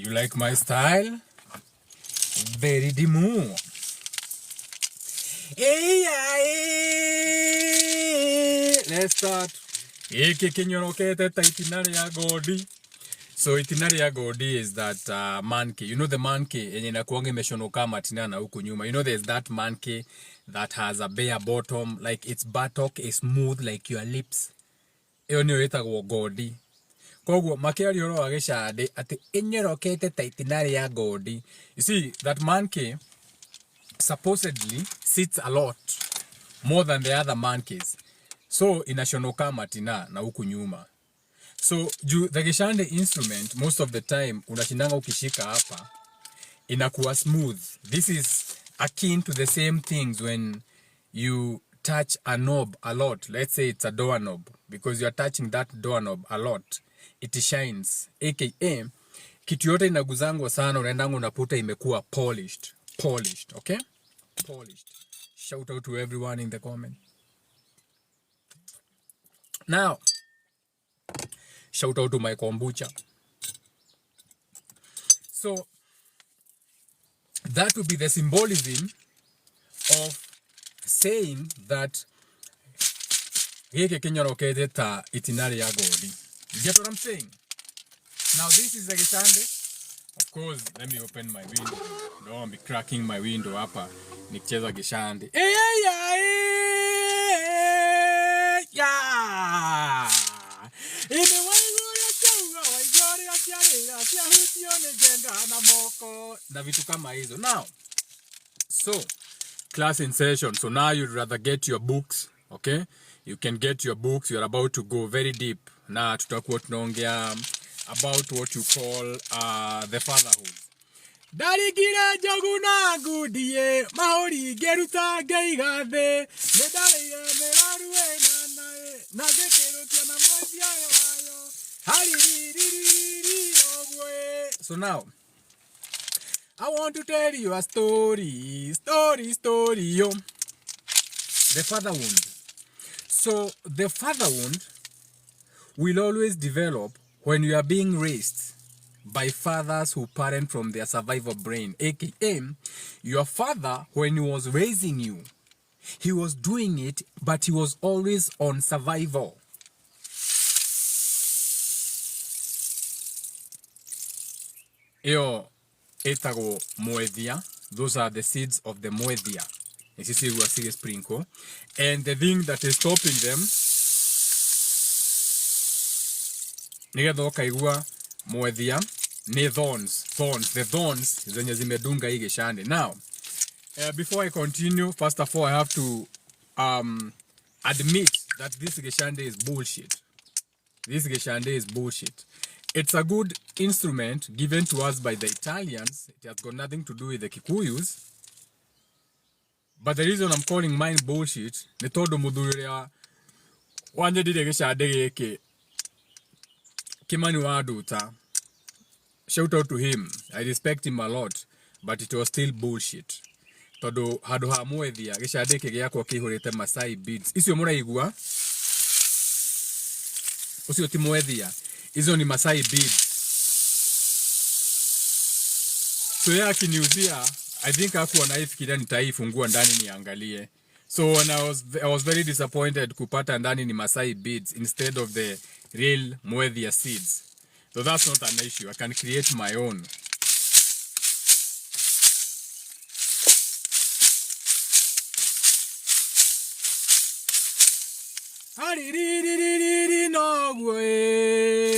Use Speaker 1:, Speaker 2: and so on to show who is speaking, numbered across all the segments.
Speaker 1: you like my style? Very demure. Let's start. So itinerary ya Godi is that monkey. You know the monkey yenye inakuanga imeshonoka matina na huku nyuma. You know there's that monkey that has a bare bottom, like its buttock is smooth like your lips. Iyo niyo itagwo Godi. Koguo makiari oro agicande ati inyorokete ta itinerary ya Godi. You see that monkey supposedly sits a lot more than the other monkeys. So inashonoka matina na huku nyuma. So the gishande instrument most of the time unashindanga ukishika hapa inakuwa smooth. This is akin to the same things when you touch a knob a lot. Let's say it's a doorknob, because you're touching that doorknob a lot, it shines. AKA kitu yote inaguzangwa sana unaendanga unaputa imekuwa polished, okay? Polished. Shout out to everyone in the comment. Now, shout out to my kombucha. So, that would be the symbolism of saying that itinerary ya Godi. You get what I'm saying? Now, this is a gishande. Of course, let me open my window. Don't be cracking my window hapa. Nikicheza gishande. Na vitu kama hizo. Now, so class in session. So now you'd rather get your books, okay? You can get your books. You're about to go very deep. Na tutakuwa tunaongea about what you call the fatherhood. Darigire joguna gudie mahori geruta geigathe nedale meraruwe nanae nagekero tiana mwezi ayo haliriri ogwe. So now I want to tell you a story, yo. The father wound. So the father wound will always develop when you are being raised by fathers who parent from their survival brain. AKA, your father, when he was raising you, he was doing it, but he was always on survival. Iyo etago moethia. Those are the seeds of the moethia. This is a serious sprinkle. And the thing that is stopping them, nigetha kaigua moethia, ni thorns. The thorns zenye zimedunga hii gishande. Now, before I continue, first of all, I have to admit that this gishande is bullshit. This gishande is bullshit. It's a good instrument given to us by the Italians. It has got nothing to do with the Kikuyus. But the reason I'm calling mine bullshit, ni todo mudhuria wanje dide gishande geke Kimani Waduta. Shout out to him. I respect him a lot, but it was still bullshit. Todo hado hamuethia gishande kege yako kihorete Masai beads. Isio muraigua? Usio timoethia. Hizo ni Masai beads. So yeye akiniuzia, I think hakuwa naifikiria nitaifungua ndani niangalie. So when I was very disappointed kupata ndani ni Masai beads instead of the real Moethia seeds. So that's not an issue. I can create my own. No way.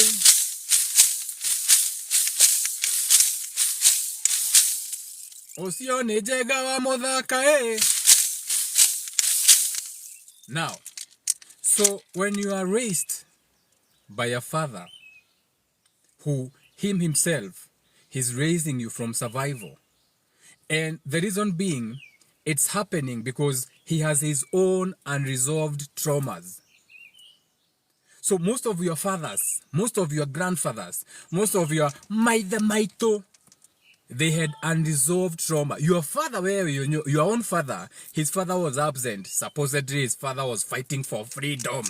Speaker 1: Osione jega wa modhaka eh. Now, so when you are raised by a father who himself is raising you from survival, and the reason being it's happening because he has his own unresolved traumas. So most of your fathers, most of your grandfathers, most of your maito, they had unresolved trauma. Your father, your own father, his father was absent. Supposedly his father was fighting for freedom.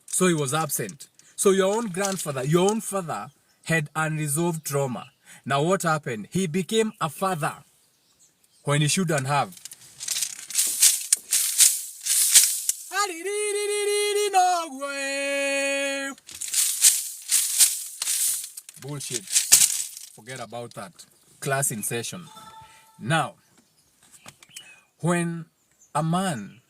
Speaker 1: So he was absent. So your own grandfather, your own father had unresolved trauma. Now what happened? He became a father when he shouldn't have. Bullshit. Forget about that. Class in session. Now, when a man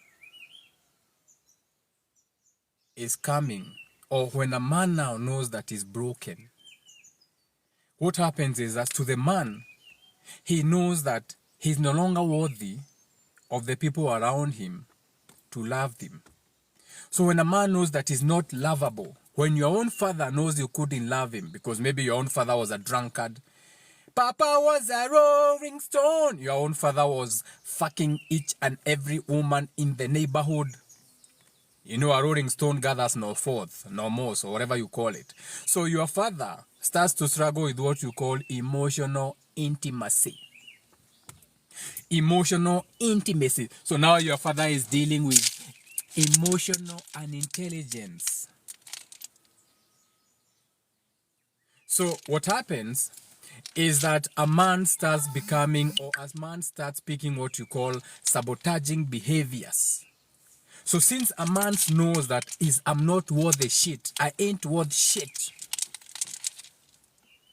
Speaker 1: is coming, or when a man now knows that he's broken, what happens is that to the man, he knows that he's no longer worthy of the people around him to love him. So when a man knows that he's not lovable, when your own father knows you couldn't love him because maybe your own father was a drunkard, Papa was a rolling stone, your own father was fucking each and every woman in the neighborhood. You know, a rolling stone gathers no fourth, no moss, or whatever you call it. So your father starts to struggle with what you call emotional intimacy. Emotional intimacy. So now your father is dealing with emotional unintelligence. So what happens is that a man starts becoming, or as man starts picking what you call sabotaging behaviors. So since a man knows that I'm not worth the shit, I ain't worth shit,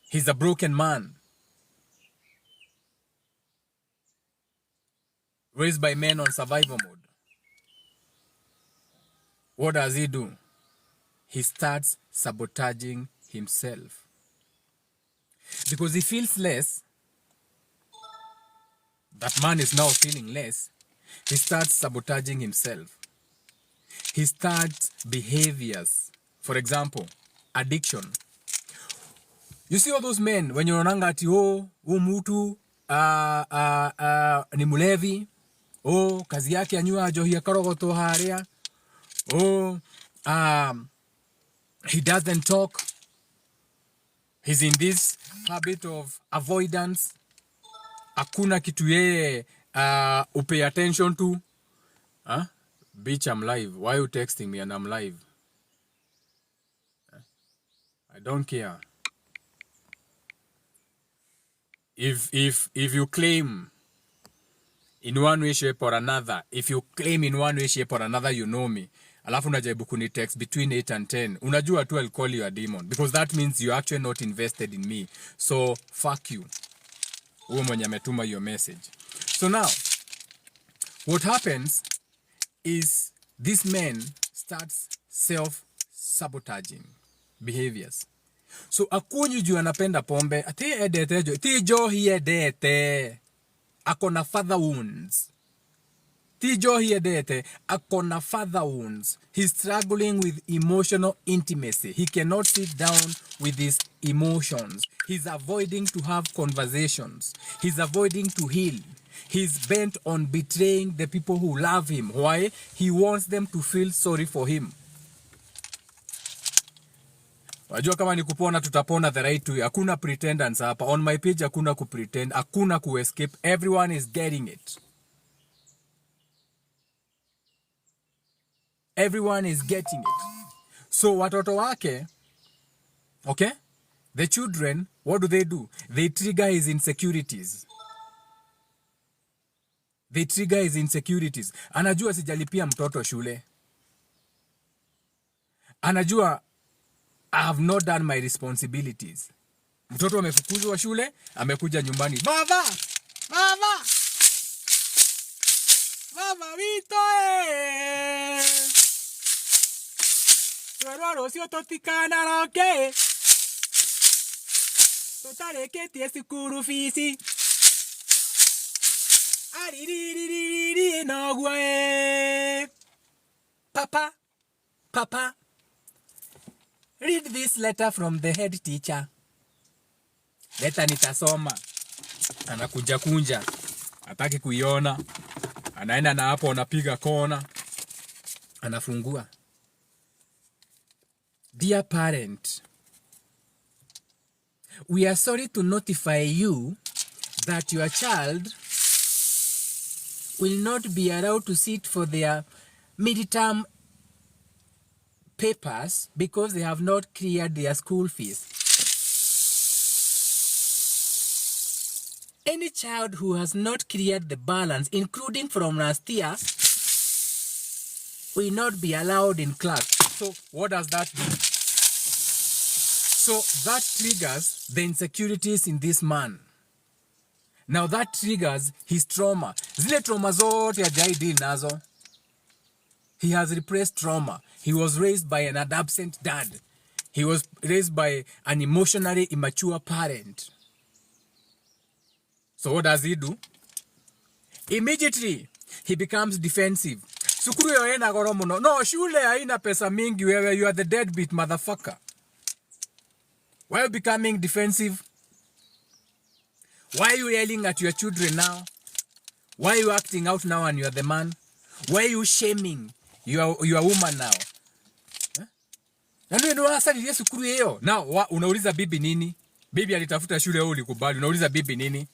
Speaker 1: he's a broken man. Raised by men on survival mode. What does he do? He starts sabotaging himself. Because he feels less, that man is now feeling less, he starts sabotaging himself. He starts behaviors. For example, addiction. You see all those men, when you're onanga ati mutu ni mulevi, kazi yake anyua johi akarogoto haria, he doesn't talk, he's in this habit of avoidance, hakuna kitu yeye pay attention to. Bitch, I'm live. Why are you texting me and I'm live? I don't care. If you claim in one way, shape or another, you know me. Alafu unajaribu kuni text between 8 and 10. Unajua tu I'll call you a demon. Because that means you're actually not invested in me. So, fuck you. Uwe mwenye ametuma your message. So now, what happens is this man starts self-sabotaging behaviors. So akunyu juu anapenda pombe, ati edete jo, ti jo hi edete, akona father wounds. Ti jo hi edete, akona father wounds. He's struggling with emotional intimacy. He cannot sit down with his emotions. He's avoiding to have conversations. He's avoiding to heal. He's bent on betraying the people who love him. Why? He wants them to feel sorry for him. Wajua kama ni kupona tutapona the right way. Hakuna pretendance hapa. On my page hakuna kupretend, hakuna kuescape. Everyone is getting it. Everyone is getting it. So watoto wake, okay? The children, what do? They trigger his insecurities. Anajua sijalipia mtoto shule. Anajua I have not done my responsibilities. Mtoto amefukuzwa shule, amekuja nyumbani. Baba wito Tororo sio totikana roke. Totareketie sikuru fisi. Ariririririri no gwe. Papa. Read this letter from the head teacher. Letter nitasoma. Anakunja kunja. Hataki kuiona. Anaenda na hapo anapiga kona. Anafungua. Dear parent, we are sorry to notify you that your child will not be allowed to sit for their midterm papers because they have not cleared their school fees. Any child who has not cleared the balance, including from last year, will not be allowed in class. So what does that do? So that triggers the insecurities in this man. Now that triggers his trauma. Zile trauma zote hajai deal nazo. He has repressed trauma. He was raised by an absent dad. He was raised by an emotionally immature parent. So what does he do? Immediately, he becomes defensive. Sukuru yoenda goromuno. No, shule haina pesa mingi wewe. You are the deadbeat motherfucker. Why are you becoming defensive? Why are you yelling at your children now? Why are you acting out now and you are the man? Why are you shaming your woman now? Ndio ndio asali sukuru hiyo. Now unauliza bibi nini? Bibi alitafuta shule wewe ulikubali. Unauliza bibi nini?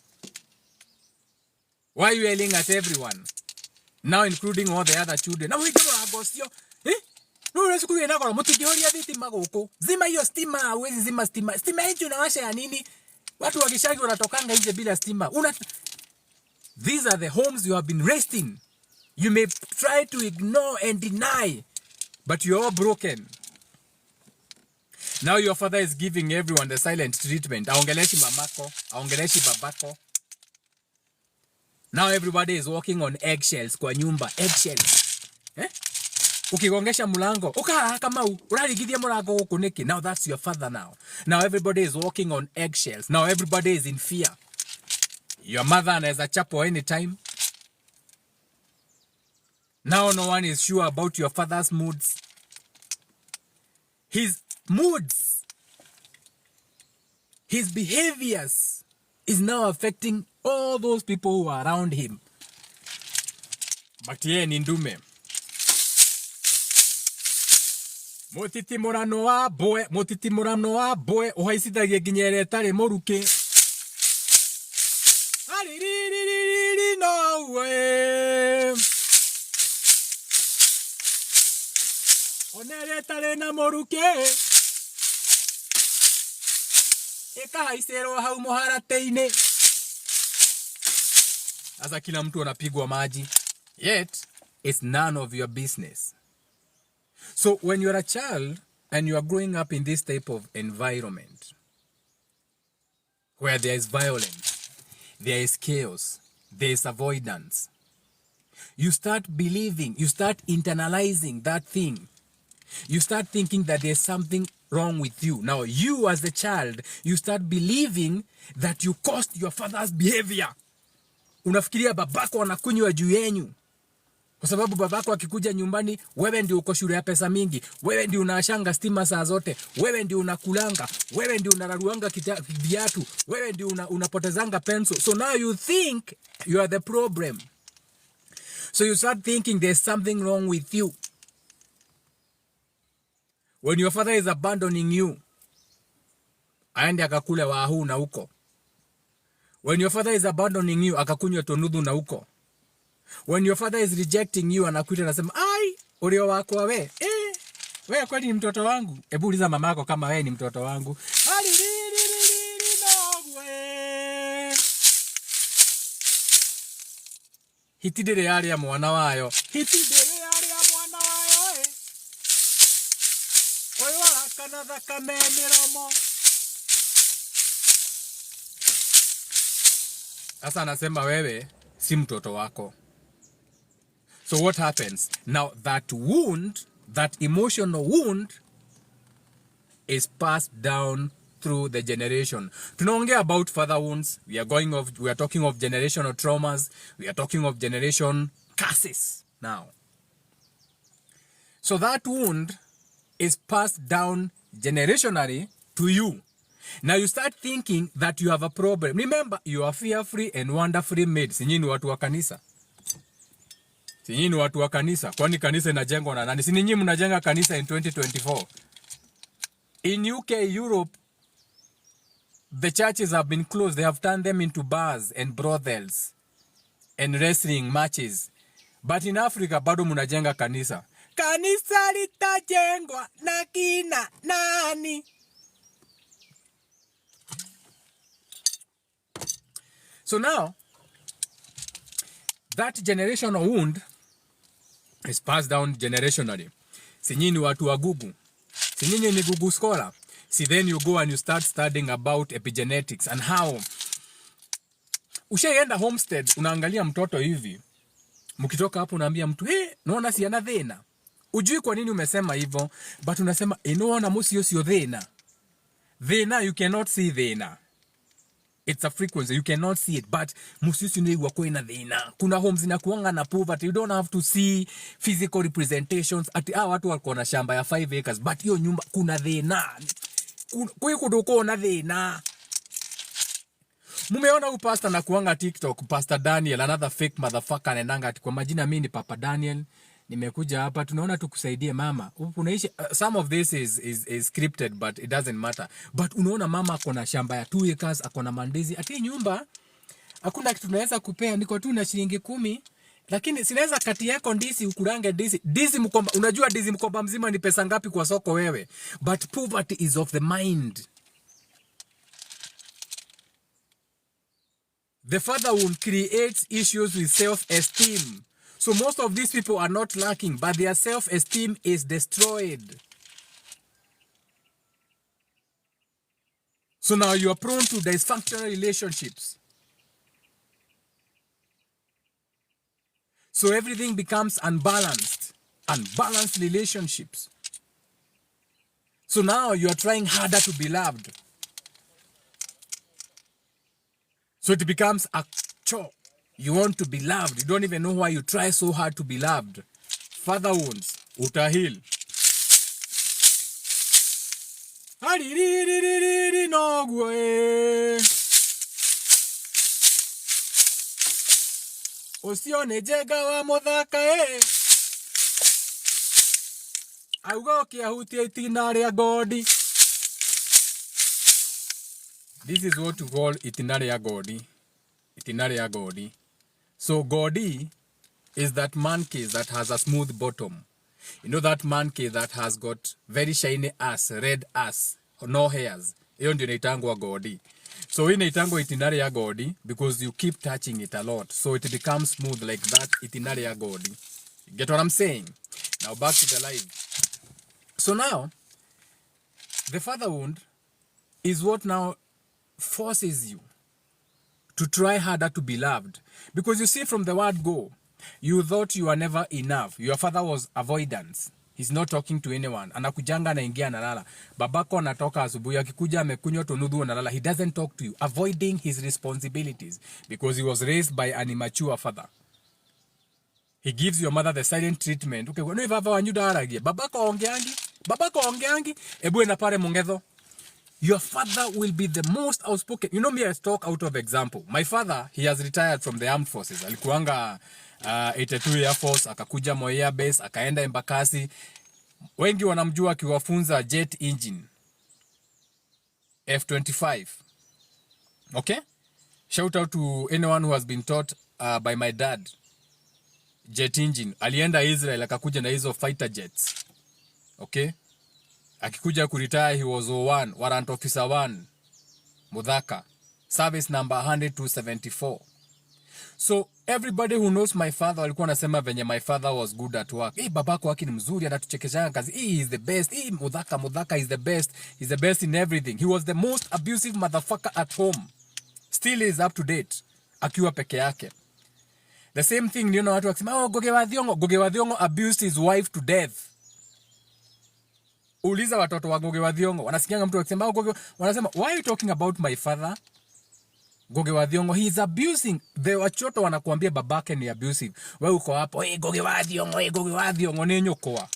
Speaker 1: Why are you yelling at everyone? Now including all the other children. Now we go agostio. No unasukuru ina kwa mutijoria vitima goko. Zima hiyo stima, hauwezi zima stima. Stima hiyo unawasha ya nini? Watu wakishaki wanatokanga nje bila stima. These are the homes you have been raised in. You may try to ignore and deny, but you're all broken. Now your father is giving everyone the silent treatment. Aongeleshi mamako, aongeleshi babako. Now everybody is walking on eggshells kwa nyumba, eggshells. Ukigongesha mulango, uka kama urarigithia mulango guku niki. Now that's your father now. Now everybody is walking on eggshells. Now everybody is in fear. Your mother anaweza chapo anytime. Now no one is sure about your father's moods. His moods, his behaviors is now affecting all those people who are around him. But yeye ni ndume. Mutitimurano wa boe uhaicithagia nginya ĩrĩa ĩtarĩ mũruke. Aririri no way. Onere ĩtarĩ na mũruke. Ĩkahaicerwo hau mũharatĩ-inĩ. Sasa kila mtu anapigwa maji. Yet it's none of your business. So when you're a child and you are growing up in this type of environment where there is violence, there is chaos, there is avoidance, you start believing, you start internalizing that thing. You start thinking that there's something wrong with you. Now you as the child, you start believing that you caused your father's behavior. Unafikiria babako anakunywa juu yenyu. Kwa sababu babako akikuja nyumbani, wewe ndio uko shule ya pesa mingi, wewe ndio unashanga stima saa zote, wewe ndio unakulanga, wewe ndio unararuanga viatu, wewe ndio unapotezanga pencil. So now you think you are the problem. So you start thinking there's something wrong with you. When your father is abandoning you, aende akakule wahu na uko. When your father is abandoning you, akakunywa tonudhu na uko. When your father is rejecting you, anakuita anasema, ai, ulio wako we. Wewe kwani ni mtoto wangu? Hebu uliza mamako kama wewe ni mtoto wangu. Hitidere yale ya mwana wayo. Hitidere yale ya mwana wayo. Oyo akana thakame miromo. Sasa anasema wewe si mtoto wako. So what happens? Now that wound, that emotional wound is passed down through the generation. Tunaongea about father wounds. We are talking of generational traumas. We are talking of generation curses now. So that wound is passed down generationally to you. Now you start thinking that you have a problem. Remember, you are fear-free and wonder-free made. Si nyinyi watu wa kanisa. Si nyinyi watu wa kanisa. Kwani kanisa inajengwa na nani? Si nyinyi mnajenga kanisa in 2024. In UK, Europe, the churches have been closed. They have turned them into bars and brothels and wrestling matches. But in Africa, bado mnajenga kanisa. Kanisa litajengwa na kina nani? So now, that generational wound is passed down generationally. Si nyinyi watu wa Google. Si nyinyi ni Google scholar. See, then you go and you start studying about epigenetics and how. Ushaenda homestead, unaangalia mtoto hivi. Mkitoka hapo unaambia mtu, naona si ana dhena. Ujui kwa nini umesema hivyo, but unasema, naona musi sio dhena. Dhena, you cannot see dhena. It's a frequency, you cannot see it, but musi ni wako ina dhena. Kuna homes inakuanga na poverty, you don't have to see physical representations. Ati watu wako na shamba ya 5 acres, but hiyo nyumba kuna dhena. Kwa hiyo na dhena. Mumeona huyu pastor na kuanga TikTok, Pastor Daniel, another fake motherfucker, anaendanga ati kwa majina mimi ni Papa Daniel, nimekuja hapa tunaona tukusaidie mama. Unaishi some of this is scripted but it doesn't matter. But unaona mama akona shamba ya 2 acres, akona mandizi, ati nyumba hakuna kitu tunaweza kupea, niko tu na shilingi 10. Lakini sinaweza kati yako ndizi ukurange ndizi mkomba. Unajua ndizi mkomba mzima ni pesa ngapi kwa soko wewe? But poverty is of the mind. The father will create issues with self-esteem. So most of these people are not lacking, but their self-esteem is destroyed. So now you are prone to dysfunctional relationships. So everything becomes unbalanced. Unbalanced relationships. So now you are trying harder to be loved. So it becomes a chore. You want to be loved. You don't even know why you try so hard to be loved. Father wounds. Utahil. Osione jega wa muthaka auga kiahutia itina ria godi. This is what you call itinerary godi. Itinerary godi. So godi is that monkey that has a smooth bottom. You know that monkey that has got very shiny ass, red ass, no hairs. Hiyo ndio inaitangwa godi. So hii inaitangwa itinerary godi because you keep touching it a lot. So it becomes smooth like that itinerary godi. You get what I'm saying? Now back to the live. So now, the father wound is what now forces you to try harder to be loved. Because you see, from the word go, you thought you were never enough. Your father was avoidance. He's not talking to anyone. Anakujanga na ingia nalala. Babako anatoka asubuhi akikuja amekunywa tonudhu nalala. He doesn't talk to you, avoiding his responsibilities because he was raised by an immature father. He gives your mother the silent treatment. Okay, no baba wanyuda aragie. Babako ongeangi. Ebu ena pare mongetho. Your father will be the most outspoken. You know me, I talk out of example. My father, he has retired from the armed forces. Alikuanga 82 Air Force, akakuja Moi Air Base, akaenda Embakasi. Wengi wanamjua akiwafunza jet engine. F-25. Okay? Shout out to anyone who has been taught by my dad. Jet engine. Alienda Israel, akakuja na hizo fighter jets. Okay? Akikuja kuretire, he was 01, warrant officer 1, Mudhaka, service number 100-274. So everybody who knows my father walikuwa nasema venye my father was good at work. Babako waki ni mzuri, anatuchekeshanga kazi. He is the best. Mudhaka is the best. He's the best in everything. He was the most abusive motherfucker at home. Still is up to date. Akiwa peke yake. The same thing, you know, watu wakisema, Goge wa Thiongo abused his wife to death. Uliza watoto wa Goge wa Thiongo, wanasikianga mtu akisema wanasema, why are you talking about my father? Goge wa Thiongo, he is abusing. The wachoto wanakuambia babake ni abusive. Wewe uko hapo, Goge wa Thiongo ni nyokoa.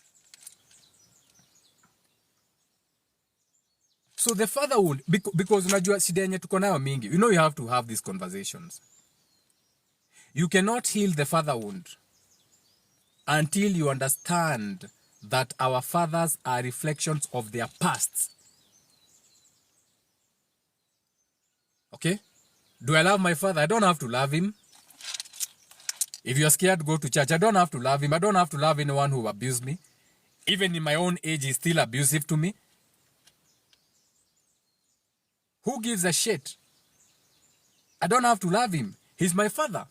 Speaker 1: So the father would, because unajua shida yenye tuko nayo mingi. You know you have to have these conversations. You cannot heal the father wound until you understand that our fathers are reflections of their pasts. Okay? Do I love my father? I don't have to love him. If you're scared to go to church, I don't have to love him. I don't have to love anyone who abused me. Even in my own age, he's still abusive to me. Who gives a shit? I don't have to love him. He's my father.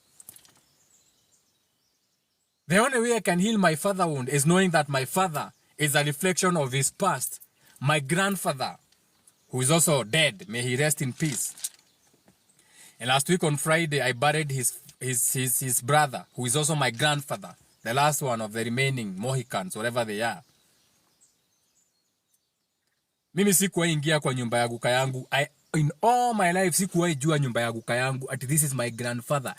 Speaker 1: The only way I can heal my father wound is knowing that my father is a reflection of his past. My grandfather, who is also dead, may he rest in peace. And last week on Friday, I buried his brother, who is also my grandfather, the last one of the remaining Mohicans, whatever they are. Mimi sikuwahi ingia kwa nyumba ya guka yangu. In all my life, sikuwahi jua nyumba ya guka yangu. This is my grandfather.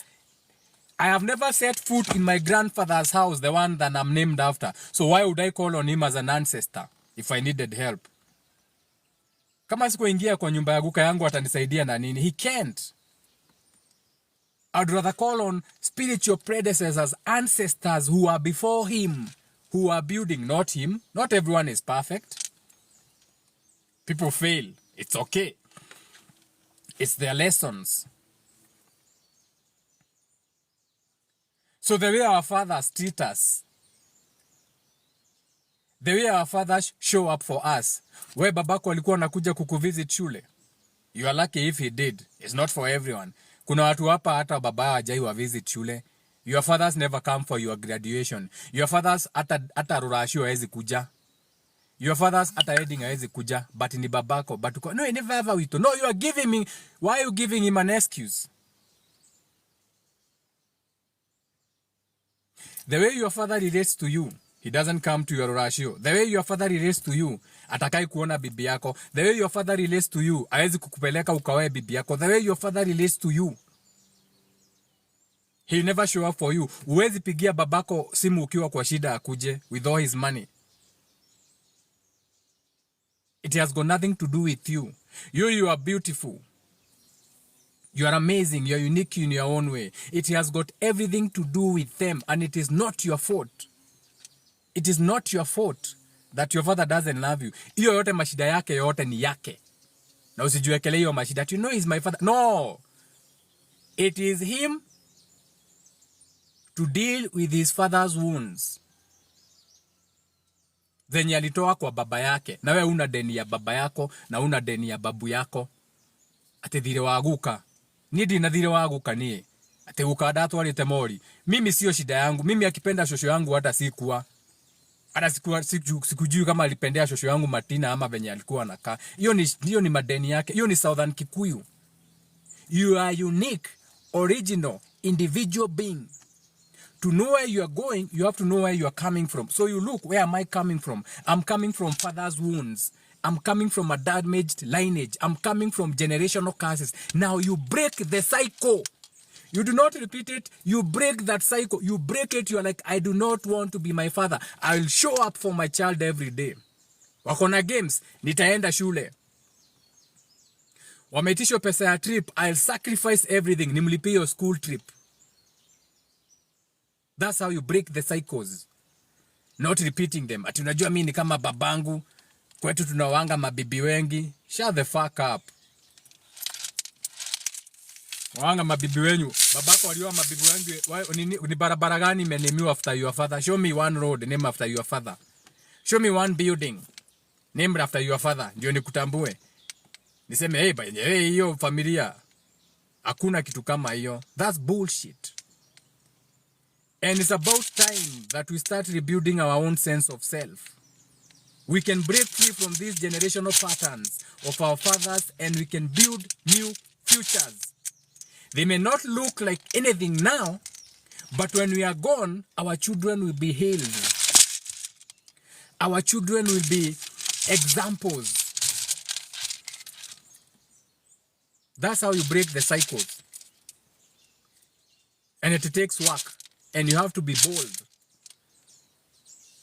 Speaker 1: I have never set foot in my grandfather's house, the one that I'm named after. So why would I call on him as an ancestor if I needed help? Kama sikuingia kwa nyumba ya guka yangu atanisaidia na nini? He can't. I'd rather call on spiritual predecessors, ancestors who are before him, who are building, not him. Not everyone is perfect. People fail. It's okay. It's their lessons. So the way our fathers treat us, the way our fathers show up for us, where babako alikuwa anakuja kukuvisit shule, you are lucky if he did. It's not for everyone. Kuna watu hapa hata baba hajai wa visit shule. Your fathers never come for your graduation. Your fathers hata rurashio hawezi kuja. Your fathers hata wedding hawezi kuja, but ni babako. But no, he never ever wito. No, you are giving me, why are you giving him an excuse? The way your father relates to you, he doesn't come to your ratio. The way your father relates to you, atakai kuona bibi yako. The way your father relates to you, hawezi kukupeleka ukawae bibi yako. The way your father relates to you, he never show up for you. Huwezi pigia babako simu ukiwa kwa shida akuje with all his money. It has got nothing to do with you. You are beautiful. You are amazing. You are unique in your own way. It has got everything to do with them, and it is not your fault. It is not your fault that your father doesn't love you. Iyo yote mashida yake yote ni yake. Na usijiwekele hiyo mashida. You know he's my father. No. It is him to deal with his father's wounds. Zenye alitoa kwa baba yake. Na we una deni ya baba yako na una deni ya babu yako. Ate dhire waguka. Nidi na dhire waguka nie. Ate ukadatu wali temori. Mimi sio shida yangu. Mimi akipenda shosho yangu hata sikuwa. Hata sikujui kama alipendea shosho yangu Martina ama venye alikuwa anakaa. Hiyo ni madeni yake. Hiyo ni Southern Kikuyu. You are unique, original, individual being. To know where you are going, you have to know where you are coming from. So you look, where am I coming from? I'm coming from father's wounds. I'm coming from a damaged lineage. I'm coming from generational curses. Now you break the cycle. You do not repeat it. You break that cycle. You break it. You're like, I do not want to be my father. I'll show up for my child every day. Wakona games. Nitaenda shule. Wametisho pesa ya trip. I'll sacrifice everything. Nimlipie your school trip. That's how you break the cycles. Not repeating them. Ati unajua mimi ni kama babangu. Kwetu tunawanga mabibi wengi. Shut the fuck up. Wanga mabibi wenyu. Babako walioa mabibi wengi. Ni barabara gani imenemiwa after your father? Show me one road named after your father. Show me one building named after your father. Ndio nikutambue. Niseme hey hiyo familia. Hakuna kitu kama hiyo. That's bullshit. And it's about time that we start rebuilding our own sense of self. We can break free from these generational patterns of our fathers and we can build new futures. They may not look like anything now, but when we are gone, our children will be healed. Our children will be examples. That's how you break the cycles. And it takes work. And you have to be bold.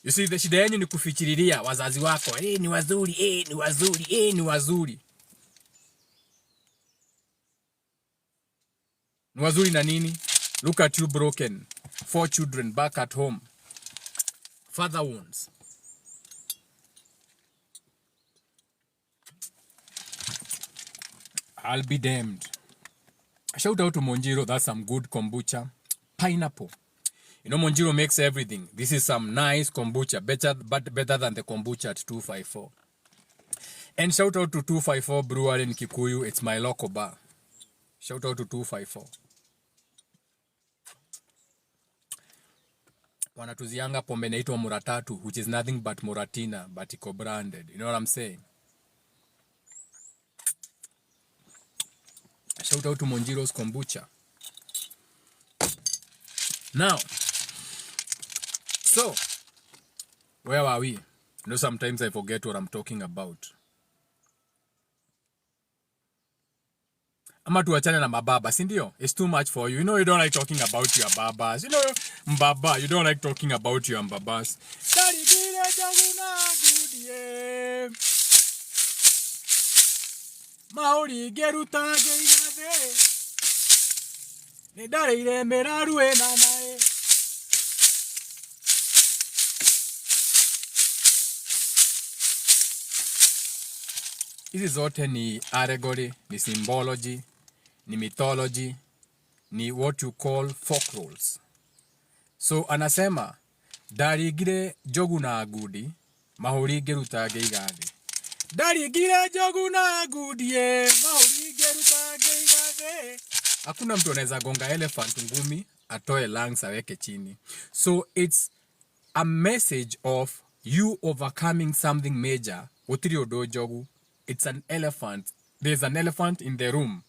Speaker 1: You see, the shida yenu ni kufichiriria wazazi wako. Ni wazuri, ni wazuri, ni wazuri. Ni wazuri na nini? Look at you broken. 4 children back at home. Father wounds. I'll be damned. Shout out to Monjiro. That's some good kombucha. Pineapple. You know, Monjiro makes everything. This is some nice kombucha, better than the kombucha at 254. And shout out to 254 Brewery in Kikuyu. It's my local bar. Shout out to 254. Wanatuzianga pombe inaitwa Muratatu, which is nothing but Muratina, but iko branded. You know what I'm saying? Shout out to Monjiro's Kombucha. Now, so, where are we? You know, sometimes I forget what I'm talking about. Ama tuachane na mababa, si ndio? It's too much for you. You know you don't like talking about your babas. You know, mbaba, you don't like talking about your mbabas. Daddy gile jaguna gudie. Maori geruta geigade. Ne dare ile merarue na nae. Hizi zote ni allegory, ni symbology, ni mythology, ni what you call folk roles. So anasema darigire jogu na agudi mahuri geruta geigathi. Darigire jogu na agudi mahuri geruta geigathi. Hakuna mtu anaweza gonga elephant ngumi atoe lungs aweke chini. So it's a message of you overcoming something major. Utiri odo jogu. It's an elephant. There's an elephant in the room.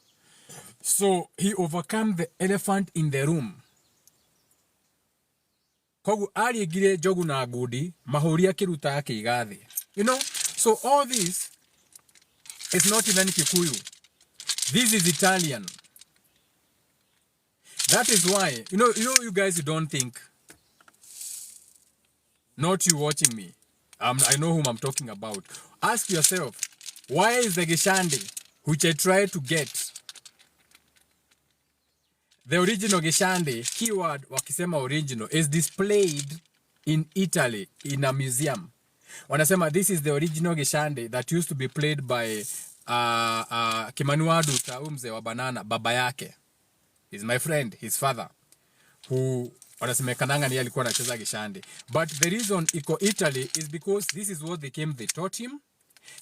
Speaker 1: So he overcame the elephant in the room. Kogu arigire jogu na agudi mahoria kiruta yake igathi. You know, so all this is not even Kikuyu. This is Italian. That is why, you guys, you don't think, not you watching me. I know whom I'm talking about. Ask yourself, why is the Gishandi, which I tried to get, the original Gishandi, keyword wakisema original, is displayed in Italy in a museum. Wanasema this is the original Gishandi that used to be played by Kimanuadu Taumze wa Banana, baba yake. He's my friend, his father, who wanasemekananga ni alikuwa anacheza Gishandi. But the reason iko Italy is because this is what they taught him.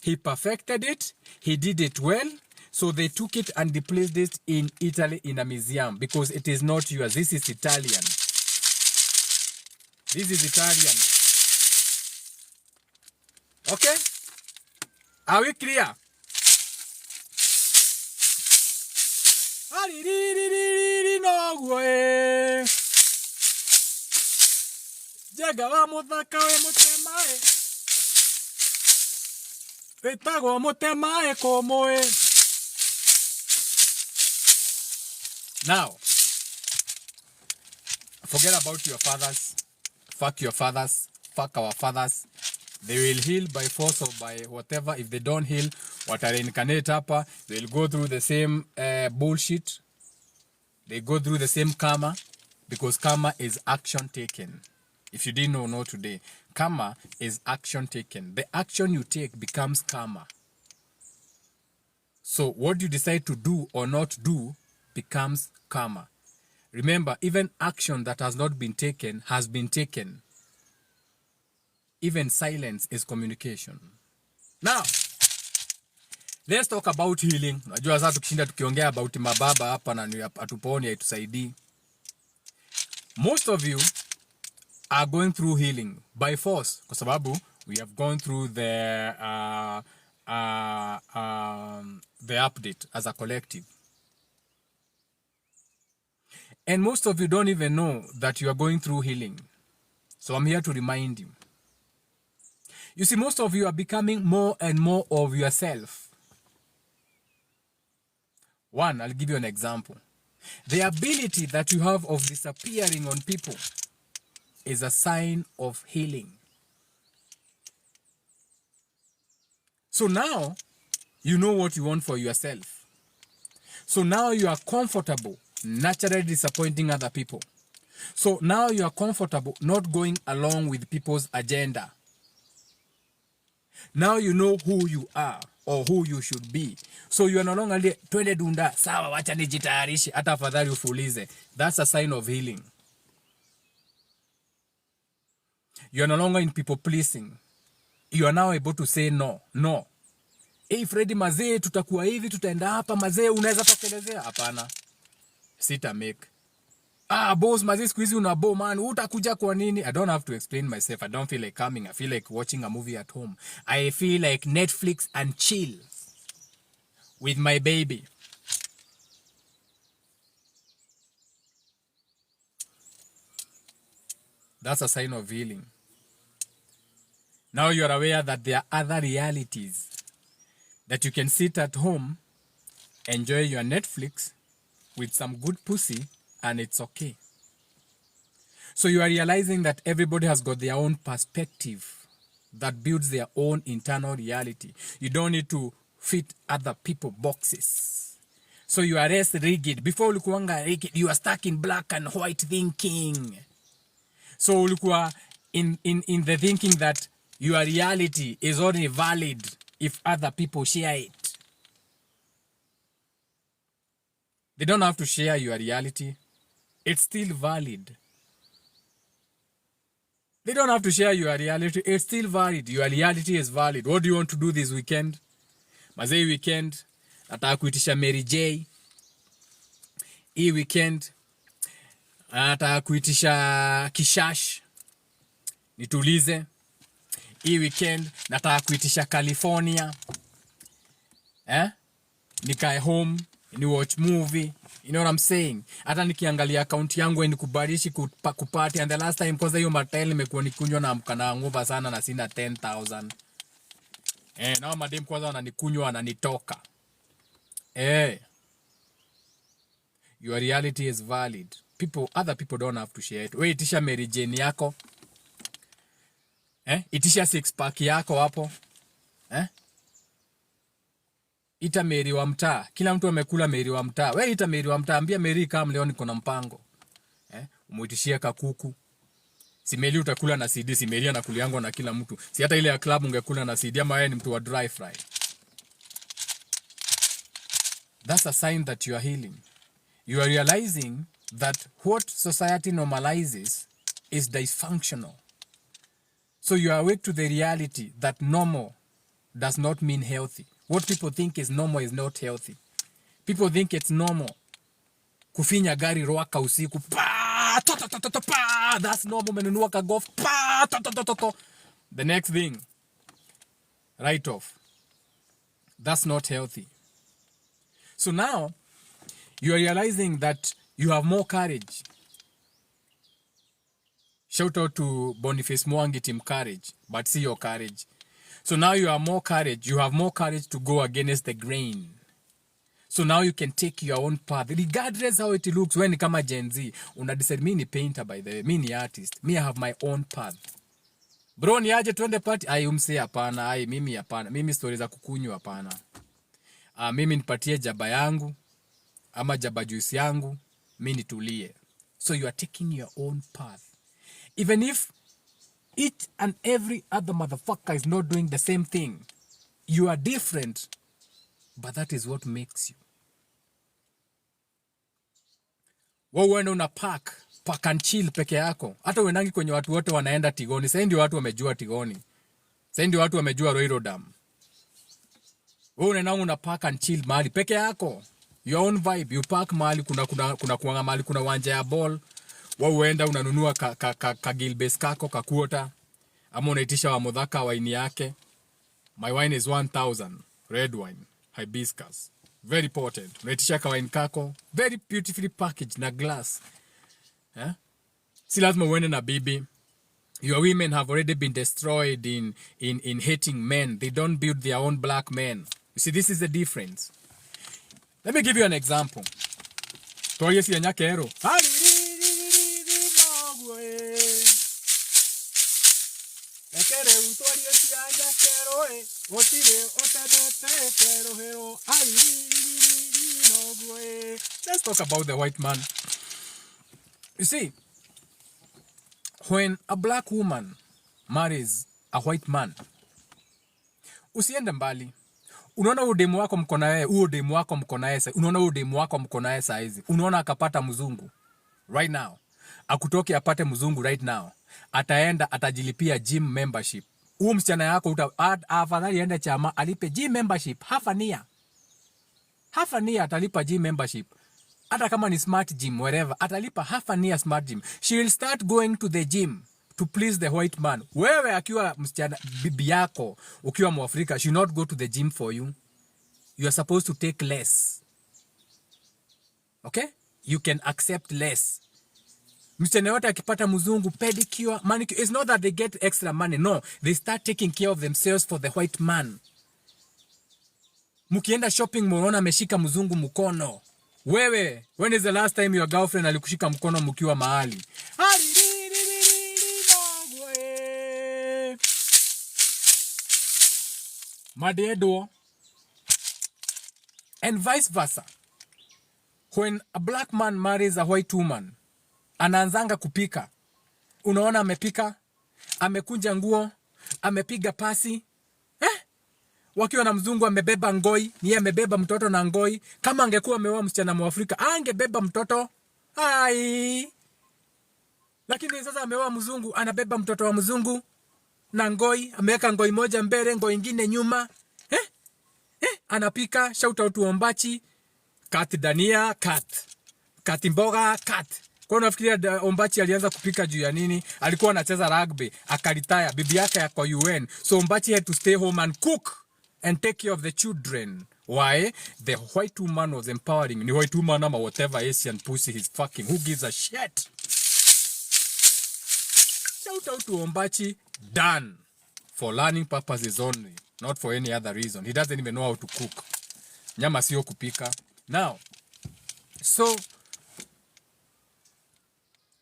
Speaker 1: He perfected it. He did it well. So they took it and they placed it in Italy in a museum because it is not yours. This is Italian. This is Italian. Okay? Are we clear? Jega wa muthaka we mutemae. Wetagwo mutemae komoe. Now, forget about your fathers. Fuck your fathers. Fuck our fathers. They will heal by force or by whatever. If they don't heal, what are reincarnate upper, they'll go through the same bullshit. They go through the same karma because karma is action taken. If you didn't know today, karma is action taken. The action you take becomes karma. So what you decide to do or not do becomes karma. Remember, even action that has not been taken has been taken. Even silence is communication. Now, let's talk about healing. Najua sasa tukishinda tukiongea about mababa hapa na atuponi haitusaidii. Most of you are going through healing by force kwa sababu we have gone through the update as a collective. And most of you don't even know that you are going through healing. So I'm here to remind you. You see, most of you are becoming more and more of yourself. One, I'll give you an example. The ability that you have of disappearing on people is a sign of healing. So now, you know what you want for yourself. So now you are comfortable naturally disappointing other people. So now you are comfortable not going along with people's agenda. Now you know who you are or who you should be. So you are no longer twende dunda, sawa wacha nijitayarishe, hata afadhali ufulize. That's a sign of healing. You are no longer in people pleasing. You are now able to say no. No. Hey Freddy mazee, tutakuwa hivi, tutaenda hapa mazee, unaweza tokelezea? Hapana. Sita make. Boss mazee, siku hizi una bo man, utakuja kwa nini? I don't have to explain myself. I don't feel like coming. I feel like watching a movie at home. I feel like Netflix and chill with my baby. That's a sign of healing. Now you are aware that there are other realities, that you can sit at home, enjoy your Netflix with some good pussy, and it's okay. So you are realizing that everybody has got their own perspective that builds their own internal reality. You don't need to fit other people boxes. So you are less rigid. Before ulikuwanga rigid, you are stuck in black and white thinking. So ulikuwa in the thinking that your reality is only valid if other people share it. They don't have to share your reality. It's still valid. They don't have to share your reality. It's still valid. Your reality is valid. What do you want to do this weekend? Mazei weekend, nataka kuitisha Mary J. Hii weekend, nataka kuitisha Kishash. Nitulize. Hii weekend, nataka kuitisha California. Nikae home, ni watch movie. You know what I'm saying? Hata nikiangalia account yangu nikubadishi kupati, and the last time kwanza hiyo matel nimekuwa nikunywa na mkana nguva sana na sina 10,000. Nao madem kwanza wananikunywa wananitoka. Your reality is valid. Other people don't have to share it. Wewe itisha Mary Jane yako. Itisha six pack yako hapo. Ita Mary wa mtaa. Kila mtu amekula Mary wa mtaa. Wewe ita Mary wa mtaa, ambia Mary kama leo niko na mpango. Umuitishie kakuku. Si Mary utakula na CD, si Mary anakuliango na kila mtu. Si hata ile ya club ungekula na CD, ama wewe ni mtu wa dry fry. That's a sign that you are healing. You are realizing that what society normalizes is dysfunctional. So you are awake to the reality that normal does not mean healthy. What people think is normal is not healthy. People think it's normal kufinya gari roaka usiku. That's normal. Menunua ka golf. The next thing, write off. That's not healthy. So now, you are realizing that you have more courage. Shout out to Boniface Mwangi team courage, but see your courage. So now you have more courage. You have more courage to go against the grain. So now you can take your own path, regardless how it looks. When kama Gen Z, una decide me ni painter by the way, me ni artist. Me I have my own path. Bro ni aje twende party? Umse hapana, mimi hapana. Mimi stories za kukunywa hapana. Mimi nipatie jaba yangu ama jaba juice yangu, mimi nitulie. So you are taking your own path. Even if each and every other motherfucker is not doing the same thing, you are different, but that is what makes you. Wewe uende una park and chill peke yako. Hata uendangi kwenye watu wote wanaenda Tigoni. Sasa ndio watu wamejua Tigoni. Sasa ndio watu wamejua Roiro Dam. Wewe unaenda una park and chill mahali peke yako. Your own vibe. You park mahali kuna kuanga mahali kuna uwanja ya ball. Wewe uenda unanunua ka gilbase kako ka quarter. Ama unaitisha wa modhaka wine yake. My wine is 1,000. Red wine. Hibiscus. Very potent. Unaitisha ka wine kako. Very beautifully packaged na glass. Si lazima uende na bibi. Your women have already been destroyed in hating men. They don't build their own black men. You see, this is the difference. Let me give you an example. Toye si anyake hero. Let's talk about the white man. You see, when a black woman marries a white man, usiende mbali. Unaona udemu wako mko na yeye, udemu wako mko na yeye. Unaona udemu wako mko na yeye saa hizi. Unaona akapata mzungu right now. Akutoke apate mzungu right now. Ataenda atajilipia gym membership. msichana yako afadhali ende chama alipe gym membership half a year atalipa gym membership. Hata kama ni smart gym wherever atalipa half a year smart gym. She will start going to the gym to please the white man. Wewe akiwa msichana bibi yako ukiwa Mwafrika, she not go to the gym for you. You are supposed to take less. Okay? You can accept less. Msichana yote akipata mzungu, pedicure, manicure, it's not that they get extra money. No, they start taking care of themselves for the white man. Mkienda shopping muona ameshika mzungu mkono. Wewe, when is the last time your girlfriend alikushika mkono mkiwa mahali? Madedo. And vice versa. When a black man marries a white woman, anaanzanga kupika. Unaona amepika, amekunja nguo, amepiga pasi. Wakiwa na mzungu amebeba ngoi, niye amebeba mtoto na ngoi. Kama angekuwa ameoa msichana Mwafrika, angebeba mtoto. Ai. Lakini sasa ameoa mzungu, anabeba mtoto wa mzungu na ngoi, ameweka ngoi moja mbele, ngoi nyingine nyuma. Anapika, shout out to Ombachi, Kat Dania, Kat Mboga, Kat. Kwa unafikiria Ombachi alianza kupika juu ya nini? Alikuwa anacheza rugby, akaritaya, bibi yake yako UN. So Ombachi had to stay home and cook and take care of the children. Why? The white woman was empowering. Ni white woman ama whatever Asian pussy he's fucking. Who gives a shit? Shout out to Ombachi, done. For learning purposes only. Not for any other reason. He doesn't even know how to cook. Nyama sio kupika. Now, so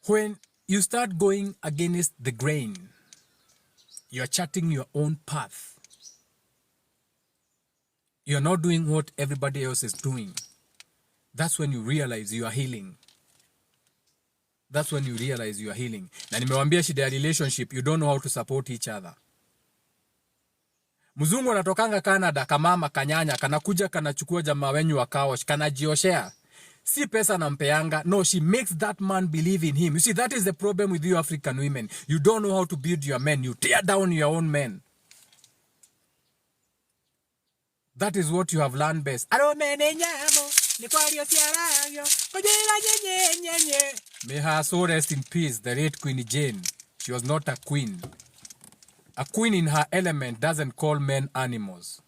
Speaker 1: when you start going against the grain, you are charting your own path. You are not doing what everybody else is doing. That's when you realize you are healing. That's when you realize you are healing. Na nimewambia shida ya relationship, you don't know how to support each other. Mzungu anatokanga Canada, kamama kanyanya, kanakuja kanachukua jamaa wenyu wa kawash, kanajioshea. Si pesa nampeanga. No, she makes that man believe in him. You see, that is the problem with you African women. You don't know how to build your men. You tear down your own men. That is what you have learned best. May her soul rest in peace, the late Queen Jane. She was not a queen. A queen in her element doesn't call men animals.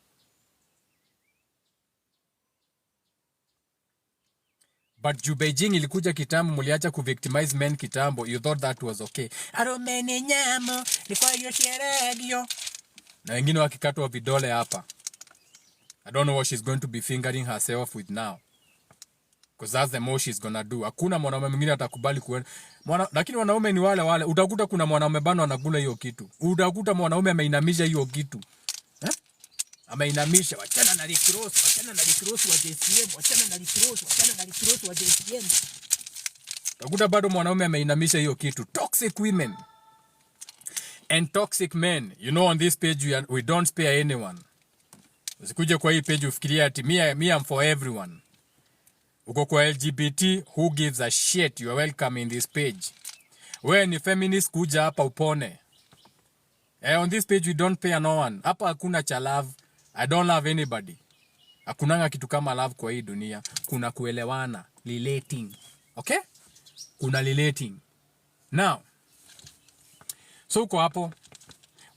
Speaker 1: But juu Beijing ilikuja kitambo, muliacha kuvictimize men kitambo, you thought that was okay. Na wengine wakikatwa vidole hapa. I don't know what she's going to be fingering herself with now. Because that's the most she's gonna do. Hakuna mwanaume mwingine atakubali kuenda. Lakini wanaume ni wale. Utakuta kuna mwanaume bano anakula hiyo kitu. Utakuta mwanaume ameinamisha hiyo kitu. Ameinamisha, wachana na Rikirosi wa JCM, wachana na Rikirosi wa JCM. Utakuta bado mwanaume ameinamisha hiyo kitu. Toxic women and toxic men. You know, on this page we don't spare anyone. Usikuje kwa hii page ufikiria ati me I'm for everyone. Uko kwa LGBT, who gives a shit? You are welcome in this page. Wewe ni feminist, kuja hapa upone. On this page we don't pay no one. Hapa hakuna cha love. I don't love anybody. Hakunanga kitu kama love kwa hii dunia. Kuna kuelewana, relating. Okay? Kuna relating. Now, so uko hapo,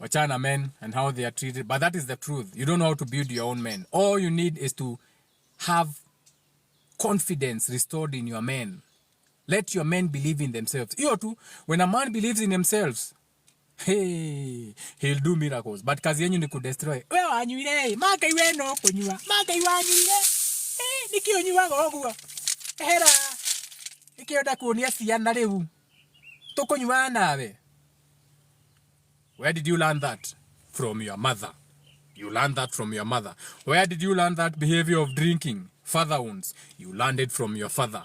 Speaker 1: wachana men and how they are treated. But that is the truth. You don't know how to build your own men. All you need is to have confidence restored in your men. Let your men believe in themselves. Hiyo tu, when a man believes in themselves, hey, he'll do miracles. But kazi yenyu ni kudestroy. Wewe wanyuire, maka iwe no kunyua. Maka iwe wanyuire. Nikio nyua goguo. Hera. Nikio da kuonia ciana riu. Tukunyua nawe. Where did you learn that? From your mother. You learned that from your mother. Where did you learn that behavior of drinking? Father wounds. You learned it from your father,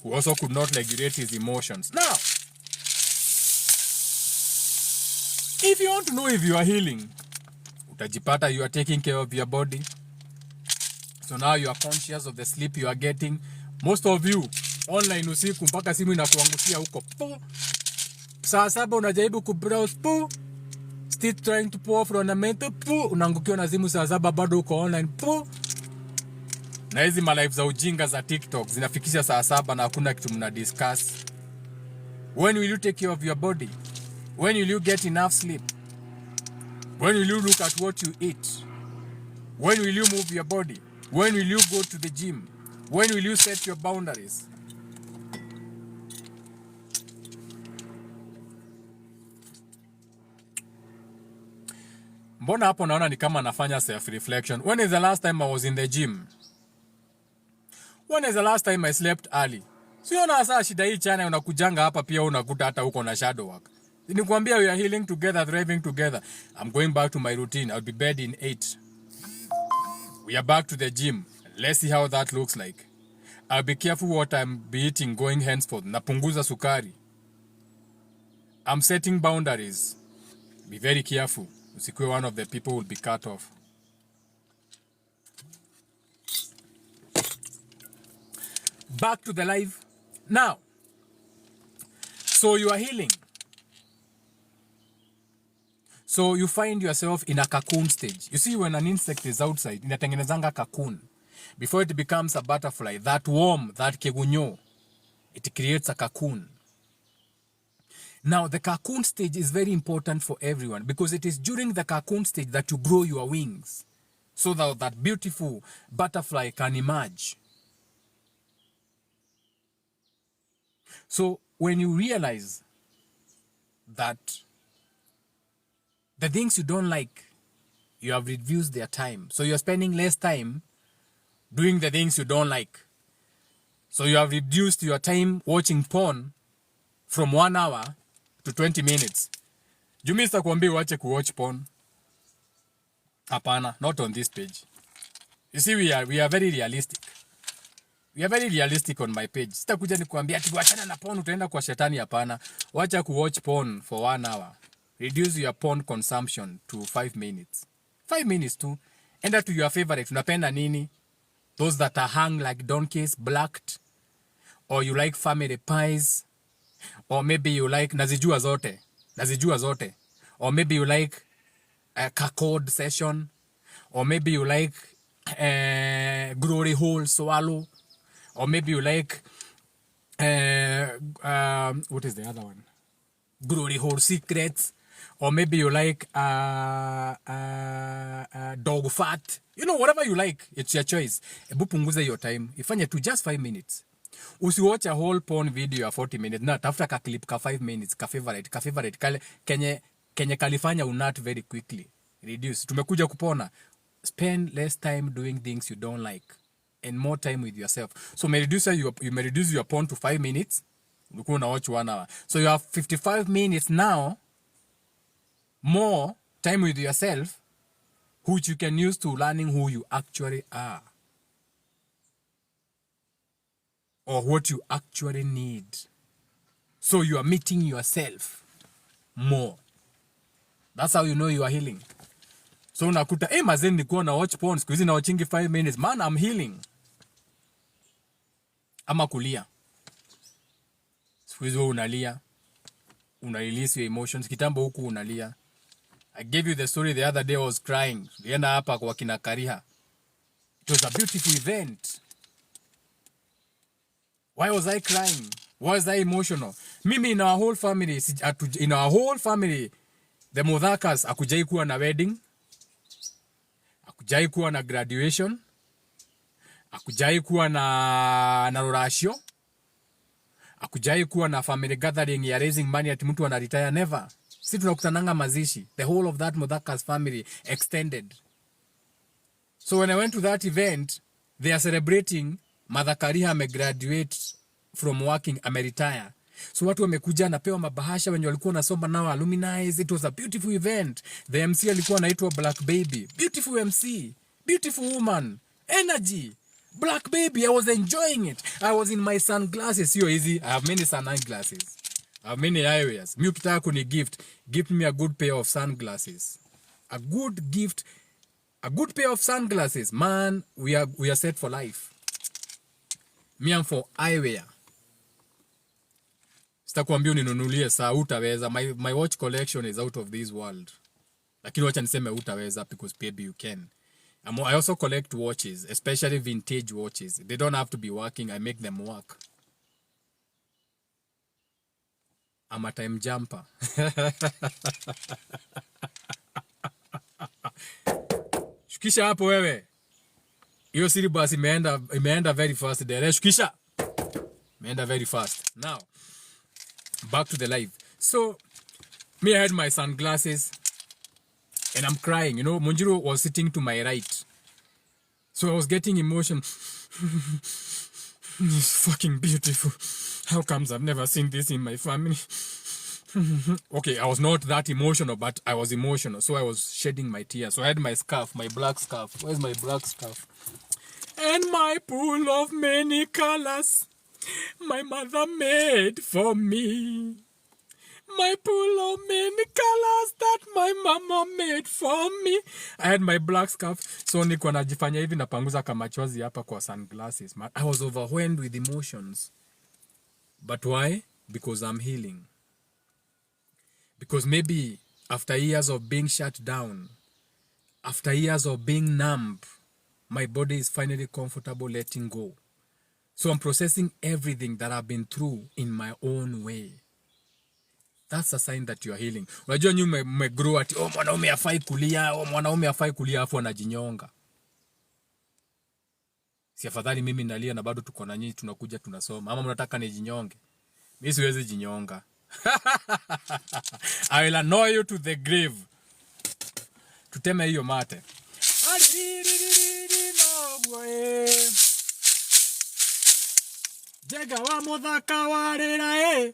Speaker 1: who also could not regulate his emotions. Now, if you want to know if you are healing, utajipata you are taking care of your body. So now you are conscious of the sleep you are getting. Most of you, online usiku, mpaka simu inakuangukia huko. Saa 7 unajaribu kubrowse. still trying to pour from a mental pu, unaangukiwa na simu saa 7 bado uko online pu. Na hizi malive za ujinga za TikTok zinafikisha saa 7 na hakuna kitu mna discuss. When will you take care of your body? When will you get enough sleep? When will you look at what you eat? When will you move your body? When will you go to the gym? When will you set your boundaries? Mbona hapo naona ni kama nafanya self-reflection. When is the last time I was in the gym? When is the last time I slept early? Siona saa shida hii chana unakujanga hapa pia unakuta hata uko na shadow work. Nikuambia we are healing together, thriving together. I'm going back to my routine. I'll be bed in 8. We are back to the gym. Let's see how that looks like. I'll be careful what I'm be eating going henceforth. Napunguza sukari. I'm setting boundaries. Be very careful. Usikue one of the people will be cut off. Back to the live. Now, so you are healing. So you find yourself in a cocoon stage. You see, when an insect is outside, inatengenezanga cocoon. Before it becomes a butterfly, that worm, that kegunyo, it creates a cocoon. Now, the cocoon stage is very important for everyone because it is during the cocoon stage that you grow your wings so that that beautiful butterfly can emerge. So when you realize that the things you don't like, you have reduced their time. So you're spending less time doing the things you don't like. So you have reduced your time watching porn from 1 hour to 20 minutes. Jumi sitakwambia uache kuwatch porn. Hapana, not on this page. You see, we are very realistic. We are very realistic on my page. Sitakuja nikuambia ati wachana na porn utaenda kwa shetani, hapana. Wacha kuwatch porn for 1 hour. Reduce your porn consumption to 5 minutes. 5 minutes too. Enda to your favorite. Unapenda nini? Those that are hung like donkeys, blacked. Or you like family pies. Or maybe you like nazijua zote. Or maybe you like a cacod session. Or maybe you like glory hole swallow. Or maybe you like what is the other one? Glory hole secrets. Or maybe you like dog fat. You know, whatever you like, it's your choice. Ebu punguza your time. Ifanye to just 5 minutes. Usiwatch a whole porn video ya 40 minutes. Na tafuta ka clip ka 5 minutes, ka favorite. Kenye kalifanya unat very quickly. Reduce. Tumekuja kupona. Spend less time doing things you don't like. And more time with yourself. So you may reduce your porn to 5 minutes. Ulikuwa una watch 1 hour. So you have 55 minutes now. More time with yourself, which you can use to learning who you actually are. Or what you actually need. So you are meeting yourself more. That's how you know you are healing. So unakuta, mazeni nikuwa na watch porn, siku hizi na watchingi 5 minutes. Man, I'm healing. Ama kulia. Siku hizi unalia. Una-release your emotions. Kitambo huku unalia. I gave you the story the other day. I was crying. Lienda hapa kwa kina Kariha. It was a beautiful event. Why was I crying? Why was I emotional? Mimi in our whole family, the Mudhakas, akujai kuwa na wedding, akujai kuwa na graduation, akujai kuwa na rorashio, akujai kuwa na family gathering ya raising money ati mtu ana retire, never. Si tunakutananga mazishi. The whole of that Mudhakas family extended. So when I went to that event, they are celebrating Mother Kariha amegraduate from working, ameretire. So watu wamekuja napewa mabahasha wenye walikuwa nasoma nao alumni. It was a beautiful event. The MC alikuwa anaitwa Black Baby. Beautiful MC. Beautiful woman. Energy. Black Baby. I was enjoying it. I was in my sunglasses. Sio easy. I have many sunglasses. I have many eyewears. Mi ukitaka kuni gift, give me a good pair of sunglasses. A good gift. A good pair of sunglasses. Man, we are set for life. Me am for eyewear. Sitakwambia uninunulie saa utaweza. My watch collection is out of this world. Lakini wacha niseme utaweza because maybe you can. I also collect watches, especially vintage watches. They don't have to be working. I make them work. I'm a time jumper. Shukisha hapo wewe. Hiyo syllabus imeenda very fast there. Shukisha. Imeenda very fast. Now, back to the live. So, me, I had my sunglasses and I'm crying. You know, Monjiro was sitting to my right. So I was getting emotion. It's fucking beautiful. How comes I've never seen this in my family? Okay, I was not that emotional, but I was emotional. So I was shedding my tears. So I had my scarf, my black scarf. Where's my black scarf? And my pool of many colors my mother made for me. My pool of many colors that my mama made for me. I had my black scarf. So niko najifanya hivi napanguza kamachozi hapa kwa sunglasses. I was overwhelmed with emotions. But why? Because I'm healing. Because maybe after years of being shut down, after years of being numb, my body is finally comfortable letting go. So I'm processing everything that I've been through in my own way. That's a sign that you are healing. Unajua nyinyi mmegrow ati mwanaume hafai kulia, mwanaume hafai kulia afu anajinyonga. Si afadhali mimi nalia na bado tuko na nyinyi tunakuja tunasoma. Ama mnataka nijinyonge? Mimi siwezi jinyonga. I will annoy you to the grave. Tuteme hiyo mate. Jega wa muthaka warira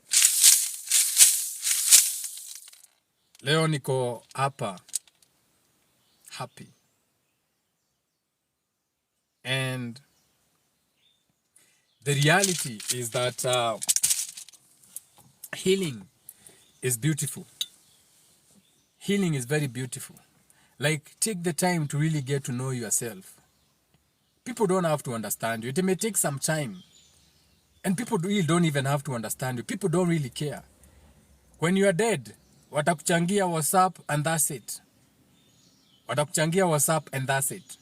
Speaker 1: Leo niko hapa happy. And the reality is that healing is beautiful. Healing is very beautiful. Like, take the time to really get to know yourself. People don't have to understand you. It may take some time. And people really don't even have to understand you. People don't really care. When you are dead, watakuchangia WhatsApp and that's it. Watakuchangia WhatsApp and that's it.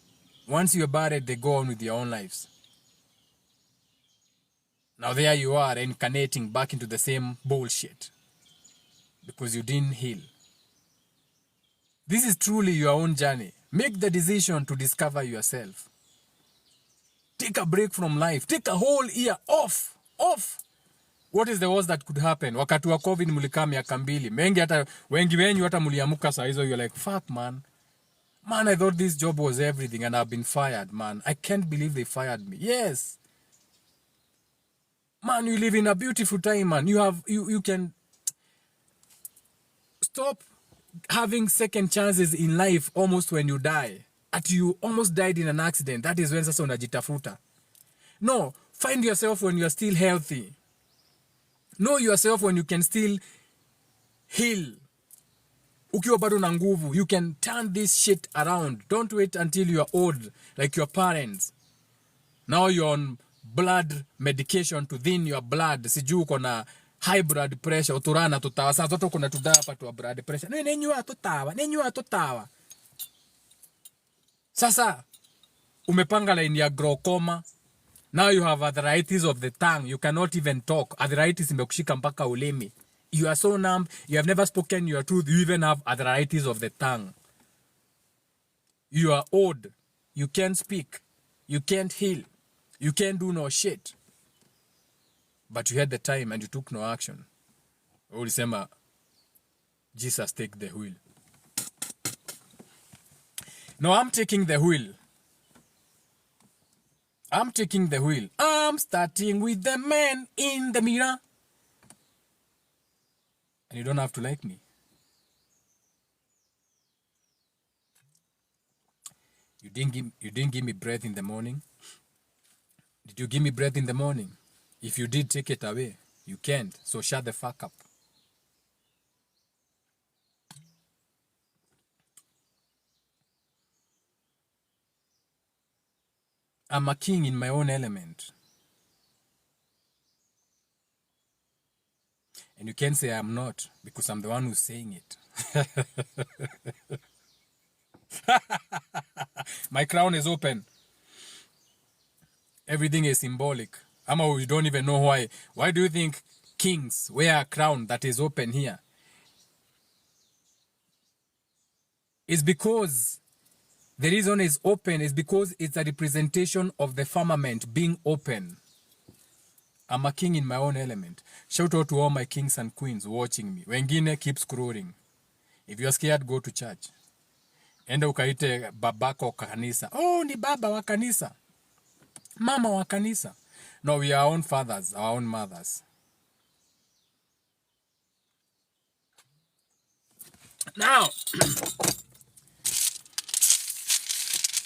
Speaker 1: Once you're buried, they go on with their own lives. Now there you are, incarnating back into the same bullshit. Because you didn't heal. This is truly your own journey. Make the decision to discover yourself. Take a break from life. Take a whole year off. What is the worst that could happen? Wakati wa COVID mulikaa miaka 2. Wengi wenyu hata muliamuka saa hizo, you're like, fuck man. Man, I thought this job was everything and I've been fired, man. I can't believe they fired me. Yes. Man, you live in a beautiful time, man. You can stop having second chances in life almost when you die. You almost died in an accident. That is when sasa unajitafuta. No, find yourself when you are still healthy. Know yourself when you can still heal. Ukiwa bado na nguvu, you can turn this shit around. Don't wait until you are old like your parents. Now you're on blood medication to thin your blood. Siju uko na high blood pressure, uturana tutawa. Sasa toto kuna tudawa pa tuwa blood pressure. Nenyua tutawa. Sasa, umepanga line ya glaucoma. Now you have arthritis of the tongue. You cannot even talk. Arthritis imekushika mpaka ulimi. You are so numb. You have never spoken your truth. You even have arthritis of the tongue. You are old. You can't speak. You can't heal. You can't do no shit. But you had the time and you took no action. Ulisema, Jesus, take the wheel. No, I'm taking the wheel. I'm taking the wheel. I'm starting with the man in the mirror. And you don't have to like me. You didn't give me breath in the morning. Did you give me breath in the morning? If you did, take it away. You can't. So shut the fuck up. I'm a king in my own element. And you can't say I'm not, because I'm the one who's saying it. My crown is open. Everything is symbolic. Ama we don't even know why. Why do you think kings wear a crown that is open here? It's because the reason it's open is because it's a representation of the firmament being open. I'm a king in my own element. Shout out to all my kings and queens watching me. Wengine, keep scrolling. If you're scared, go to church. Enda ukaite babako kanisa. Oh, ni baba wa kanisa. Mama wa kanisa. No, we are our own fathers, our own mothers. Now,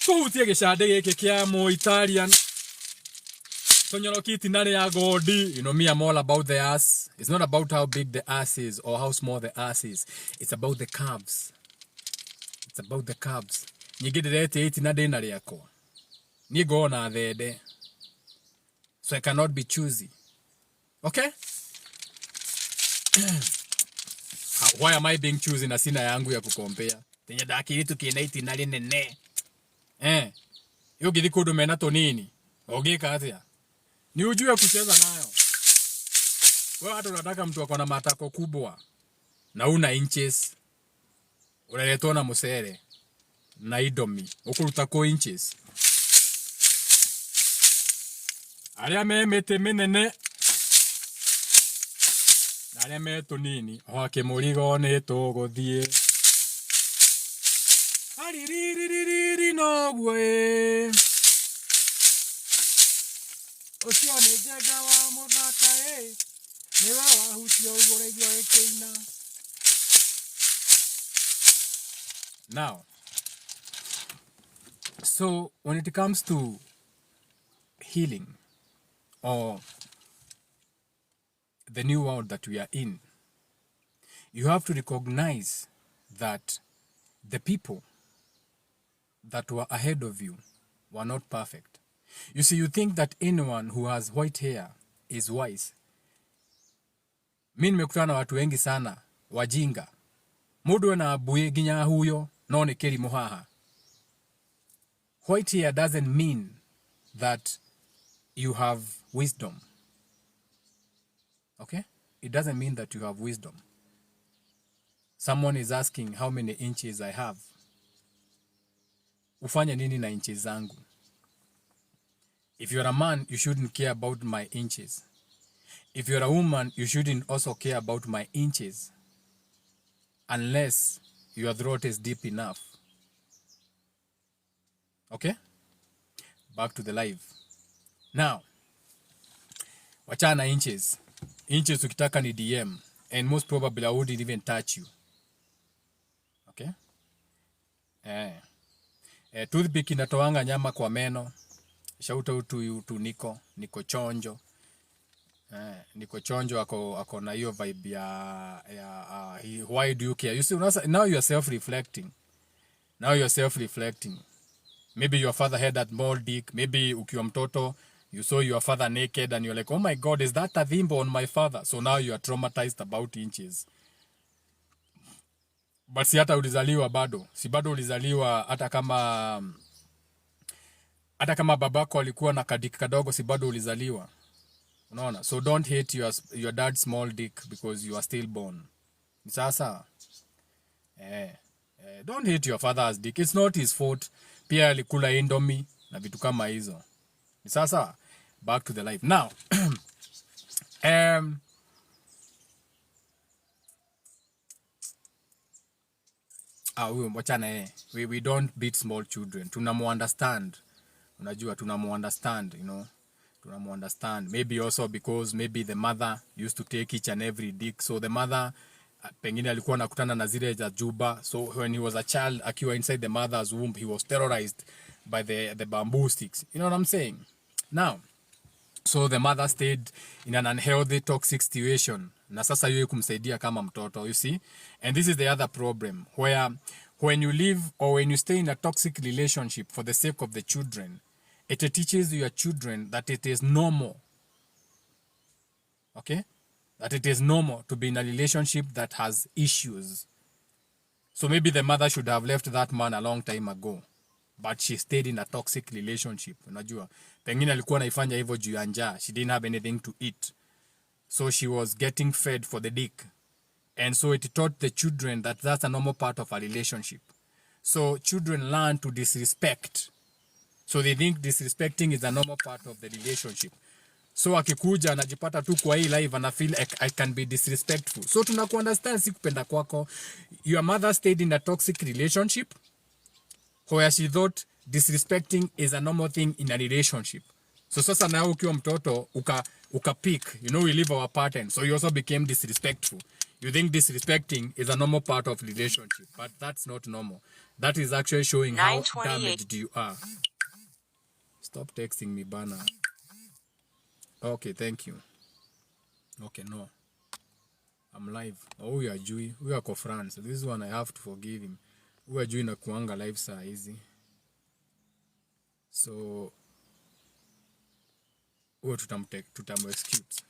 Speaker 1: kuhutia gicande giki kia mo Italian. Tonyoroki tinare ya godi. You know me, I'm all about the ass. It's not about how big the ass is or how small the ass is. It's about the calves. It's about the calves. Nyigidirete itinade na riako. Nigo na thede. So I cannot be choosy. Okay? Why am I being choosy na sina yangu ya kukompea? Tenye dakiritu kiena itinari nene. Yo gidi kudu mena tonini. Ogeka atia. Ni ujue kucheza nayo. Wewe hata unataka mtu akona matako kubwa na una inches. Unaletwa na musere na idomi. Ukuruta ko inches. Aria mete menene. Naria meto nini. Oake murigo ne to gothie. Ariririri no gwe. Osio ne jega wa muthaka Newa wa hutio igore igore keina. Now, so when it comes to healing or the new world that we are in, you have to recognize that the people that were ahead of you were not perfect. You see, you think that anyone who has white hair is wise. Mimi nimekutana na watu wengi sana wajinga. Mudu na abuye ginya huyo no ni keri muhaha. White hair doesn't mean that you have wisdom. Okay? It doesn't mean that you have wisdom. Someone is asking how many inches I have. Ufanya nini na inches zangu? If you're a man, you shouldn't care about my inches. If you're a woman, you shouldn't also care about my inches. Unless your throat is deep enough. Okay? Back to the live. Now, wachana inches. Inches ukitaka ni DM. And most probably I wouldn't even touch you. Okay? Toothpick inatoanga nyama kwa meno. Shout out to Niko Chonjo. Niko Chonjo ako na hiyo vibe ya why do you care? You see, now you are self-reflecting. Maybe your father had that small dick. Maybe ukiwa mtoto, you saw your father naked and you're like, oh my God, is that a thimble on my father? So now you are traumatized about inches. But si hata ulizaliwa bado. Si bado ulizaliwa hata kama babako alikuwa na kadiki kadogo, si bado ulizaliwa. Unaona? So don't hate your dad's small dick because you are still born. Sasa. Don't hate your father's dick. It's not his fault. Pia alikula indomie na vitu kama hizo. Sasa, back to the life. Now, we don't beat small children. Tunamu-understand. Unajua, tunamu-understand, you know. Tunamu-understand. Maybe also because maybe the mother used to take each and every dick. So the mother, pengine alikuwa nakutana na zile za juba. So when he was a child, akiwa inside the mother's womb, he was terrorized by the bamboo sticks. You know what I'm saying? Now, so the mother stayed in an unhealthy, toxic situation. Na sasa yeye kumsaidia kama mtoto, you see? And this is the other problem, where when you live or when you stay in a toxic relationship for the sake of the children, it teaches your children that it is normal. Okay? That it is normal to be in a relationship that has issues. So maybe the mother should have left that man a long time ago, but she stayed in a toxic relationship. Unajua, pengine alikuwa naifanya hivyo juu ya njaa. She didn't have anything to eat, so she was getting fed for the dick, and so it taught the children that that's a normal part of a relationship. So children learn to disrespect, so they think disrespecting is a normal part of the relationship. So akikuja anajipata tu kwa hii live and I feel like I can be disrespectful. So tunakuunderstand, si kupenda kwako. Your mother stayed in a toxic relationship where she thought disrespecting is a normal thing in a relationship. So sasa na ukiwa mtoto uka pick, you know, we leave our pattern, so you also became disrespectful. You think disrespecting is a normal part of relationship, but that's not normal. That is actually showing how damaged you are. Stop texting me, bana. Okay, thank you. Okay, no. I'm live. Oh, we are Jui. We are co-friends. This one I have to forgive him. We are Jui na kuanga live saa easy. So, we tutamu excuse.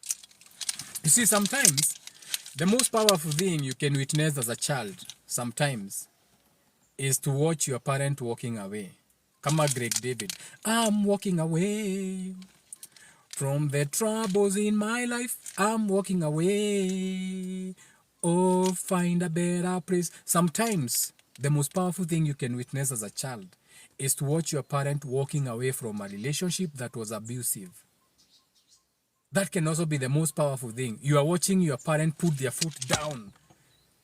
Speaker 1: You see, sometimes, the most powerful thing you can witness as a child, sometimes, is to watch your parent walking away. Kama Greg David. I'm walking away from the troubles in my life. I'm walking away. Oh, find a better place. Sometimes, the most powerful thing you can witness as a child is to watch your parent walking away from a relationship that was abusive. That can also be the most powerful thing. You are watching your parent put their foot down.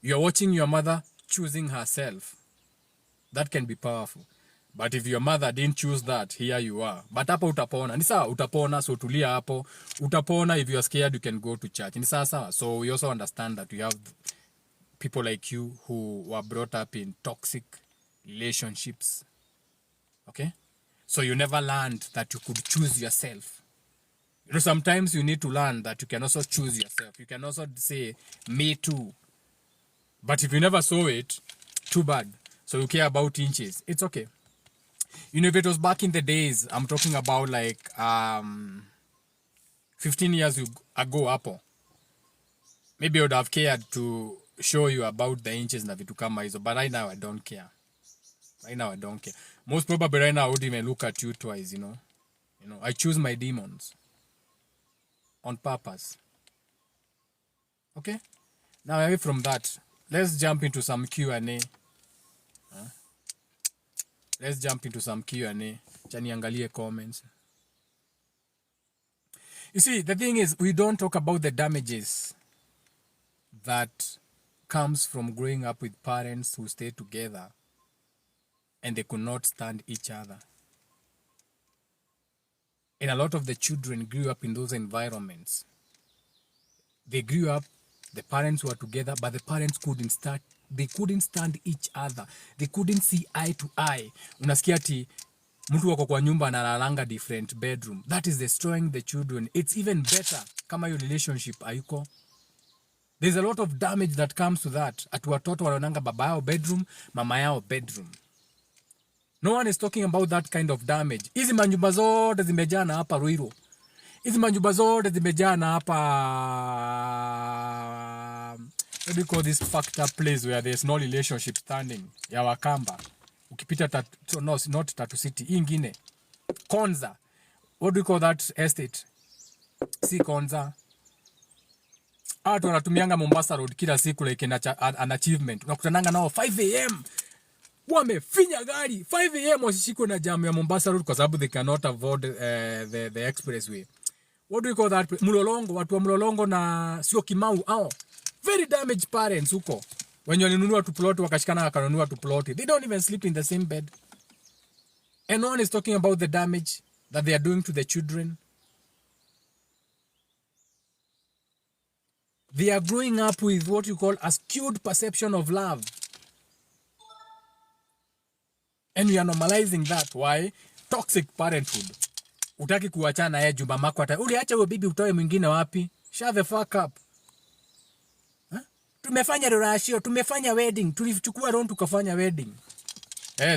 Speaker 1: You are watching your mother choosing herself. That can be powerful. But if your mother didn't choose that, here you are. But hapo utapona. Ni sawa, utapona, so tulia hapo. Utapona. If you are scared, you can go to church. Ni sawa. So we also understand that we have people like you who were brought up in toxic relationships. Okay? So you never learned that you could choose yourself. You know, sometimes you need to learn that you can also choose yourself. You can also say, me too. But if you never saw it, too bad. So you care about inches. It's okay. You know, if it was back in the days, I'm talking about like 15 years ago, Apple, maybe I would have cared to show you about the inches na vitu kama hizo. But right now, I don't care. Right now, I don't care. Most probably right now, I would even look at you twice, you know. You know, I choose my demons on purpose. Okay? Now, away from that, let's jump into some Q&A. Let's jump into some Q&A. Chaniangalie comments. You see, the thing is, we don't talk about the damages that comes from growing up with parents who stay together and they could not stand each other. And a lot of the children grew up in those environments. They grew up, the parents were together, but the parents couldn't stand each other. They couldn't see eye to eye. Unasikia ati mtu wako kwa nyumba analalanga different bedroom. That is destroying the children. It's even better kama your relationship haiko. There's a lot of damage that comes to that. Ati watoto wanaonanga baba yao bedroom, mama yao bedroom. No one is talking about that kind of damage. Hizi manyumba zote zimejaa na hapa Ruiru. Hizi manyumba zote zimejaa na hapa, what do you call this fucked up place where there's no relationship standing? Ya Wakamba. Ukipita no, not Tatu City. Ingine. Konza. What do you call that estate? Si Konza. Watu wanatumianga Mombasa Road kila siku like an achievement. Unakutananga nao 5 a.m. Wamefinya gari 5 a.m. wasishikwe na jam ya Mombasa Road kwa sababu they cannot avoid the expressway. What do you call that? Mlolongo, watu wa Mlolongo na sio Kimau hao. Very damaged parents huko. When walinunua tu plot wakashikana wakanunua tu plot. They don't even sleep in the same bed. And no one is talking about the damage that they are doing to the children. They are growing up with what you call a skewed perception of love. And we are normalizing that. Why? Toxic parenthood. Utaki kuachana yeye jumba mako hata. Uliacha huyo bibi utoe mwingine wapi? Shut the fuck up. Huh? Tumefanya rurashio, tumefanya wedding, tulichukua loan tukafanya wedding.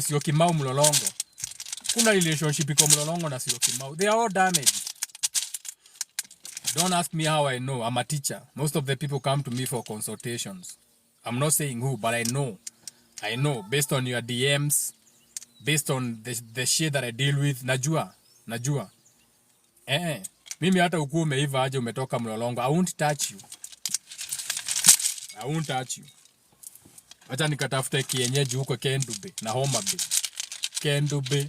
Speaker 1: Sio Kimau Mlolongo. Kuna relationship iko Mlolongo na sio Kimau. They are all damaged. Don't ask me how I know. I'm a teacher. Most of the people come to me for consultations. I'm not saying who, but I know. I know based on your DMs, based on the shit that I deal with, najua. Mimi hata ukuu umeiva aje umetoka Mlolongo, I won't touch you. Wacha nikatafute kienyeji huko Kendube na Homa Bay.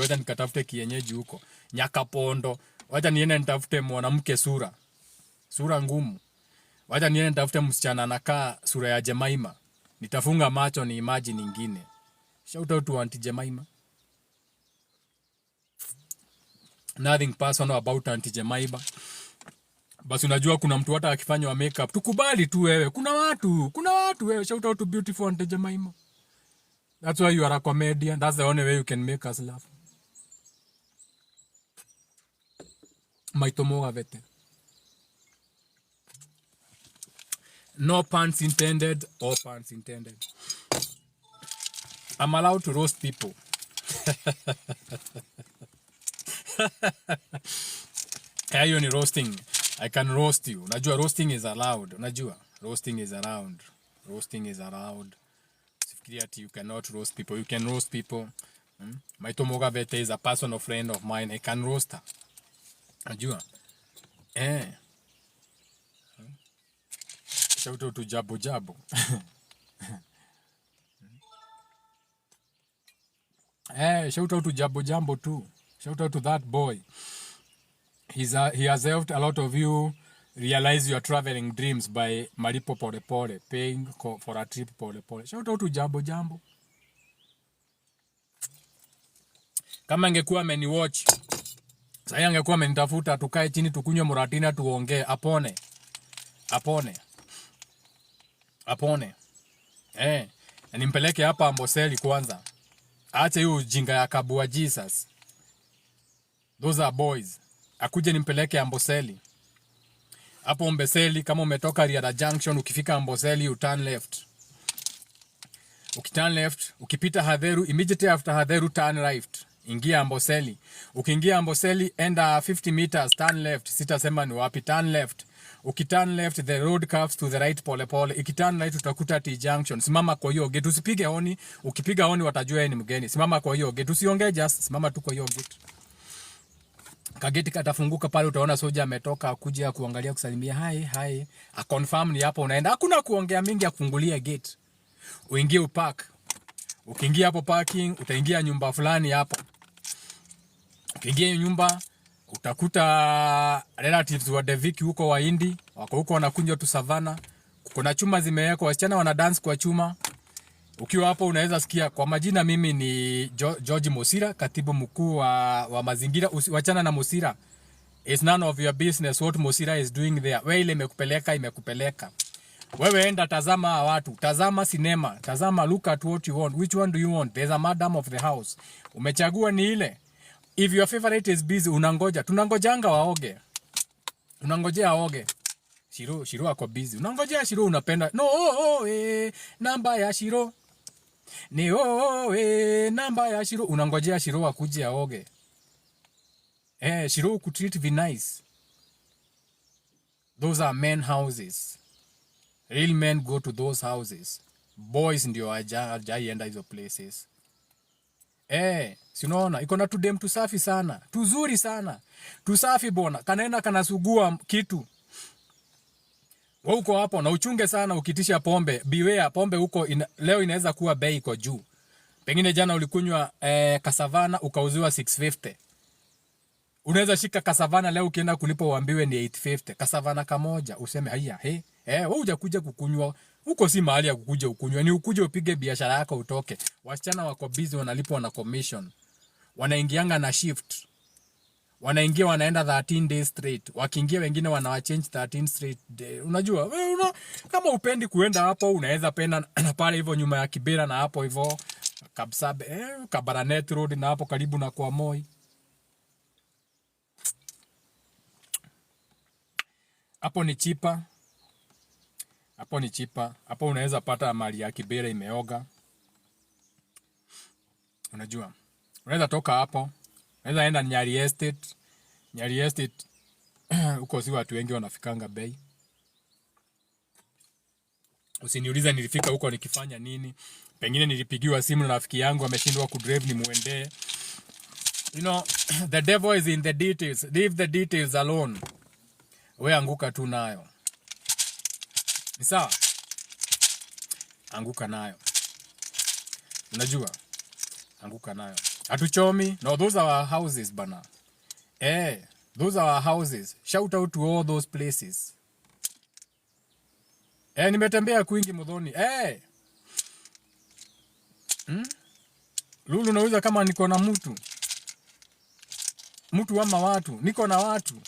Speaker 1: Wacha nikatafute kienyeji huko. Nyakapondo. Wacha niende nitafute mwanamke sura ngumu. Wacha niende nitafute msichana anakaa sura ya Jemaima. Nitafunga macho ni imagine nyingine. Shout out to Auntie Jemaima. Nothing personal about Auntie Jemaima. Basi unajua kuna mtu hata akifanya wa makeup, tukubali tu wewe. Kuna watu wewe. Shout out to beautiful Auntie Jemaima. That's why you are a comedian. That's the only way you can make us laugh. Maitomoga vete. No puns intended, all puns intended. I'm allowed to roast people. Hiyo ni roasting. I can roast you. Unajua roasting is allowed. Unajua roasting is allowed. Sifikiria ati you cannot roast people. You can roast people. Maitomoga vete is a personal friend of mine. I can roast her. Unajua? Shout out to Jabo. Shout out to Jabo too. Shout out to that boy. He has helped a lot of you realize your traveling dreams by malipo pole, paying for a trip pole. Shout out to Jabo. Kama angekuwa ameniwatch, sasa angekuwa amenitafuta tukae chini tukunywe muratina tuongee, apone. Na nimpeleke hapa Amboseli kwanza. Acha hiyo ujinga ya Kabua Jesus. Those are boys. Akuje nimpeleke Amboseli. Hapo Amboseli kama umetoka Riada Junction ukifika Amboseli you turn left. Ukiturn left, ukipita Hadheru, immediately after Hadheru turn right. Ingia Amboseli. Ukiingia Amboseli enda 50 meters turn left. Sitasema ni wapi, turn left. Ukiturn left the road curves to the right pole. Ikiturn right utakuta T junction. Simama kwa hiyo gate, usipige honi. Ukipiga honi watajua yeye ni mgeni. Simama kwa hiyo gate, usiongee, just simama tu kwa hiyo gate. Kageti katafunguka pale, utaona soja ametoka kuja kuangalia kusalimia hi. A confirm ni hapo unaenda. Hakuna kuongea mingi, afungulia gate. Uingie upark. Ukiingia hapo parking utaingia nyumba fulani hapo. Ukiingia nyumba utakuta relatives wa Deviki huko wa Hindi, wako huko wanakunja tu savana. Kuna chuma zimewekwa, wasichana wana dance kwa chuma. Ukiwa hapo unaweza sikia kwa majina, mimi ni George Mosira, katibu mkuu wa mazingira. Wachana na Mosira. It's none of your business what Mosira is doing there. Wewe ile imekupeleka. Wewe enda tazama watu, tazama sinema, tazama, look at what you want. Which one do you want? There's a madam of the house. Umechagua ni ile. If your favorite is busy, tunangojanga waoge. Unangojea aoge. Shiro ako busy. Unangojea Shiro unapenda. Namba ya Shiro. Namba ya Shiro. Unangojea Shiro akuje aoge. Shiro kutreat be nice. Those are men houses. Real men go to those houses. Boys ndio hajaienda hizo places. Si unaona iko na tudem tusafi sana, tuzuri sana, tusafi bona, kanaenda kanasugua kitu. Wewe uko hapo na uchunge sana ukitisha pombe. Beware, pombe huko leo inaweza kuwa bei iko juu. Pengine jana ulikunywa kasavana ukauziwa 650. Unaweza shika kasavana leo ukienda kulipo uambiwe ni 850. Kasavana kamoja useme haya, wewe hujakuja kukunywa. Huko si mahali ya kukuja ukunywa, ni ukuje upige biashara yako utoke. Wasichana wako busy, wanalipwa na commission. Wanaingianga na shift. Wanaingia wanaenda 13 days straight. Wakiingia wengine wanawachange 13 straight day. Unajua, kama upendi kuenda hapo unaweza penda na pale hivyo nyuma ya Kibera na hapo hivyo Kabsabe, Kabaranet Road na hapo karibu na kwa Moi. Hapo ni chipa. Hapo unaweza pata mali ya Kibera imeoga. Unajua. Unaweza toka hapo. Unaweza enda Nyari Estate. Huko si watu wengi wanafikanga bei. Usiniulize nilifika huko nikifanya nini. Pengine nilipigiwa simu na rafiki yangu ameshindwa kudrive ni muendee. You know, the devil is in the details. Leave the details alone. We anguka tu nayo. Ni sawa? Anguka nayo. Unajua? Anguka nayo. Hatuchomi. No, those are our houses bana. Those are our houses. Shout out to all those places. Nimetembea kwingi Muthoni. Lulu nauza kama niko na mtu ama watu. Niko na watu.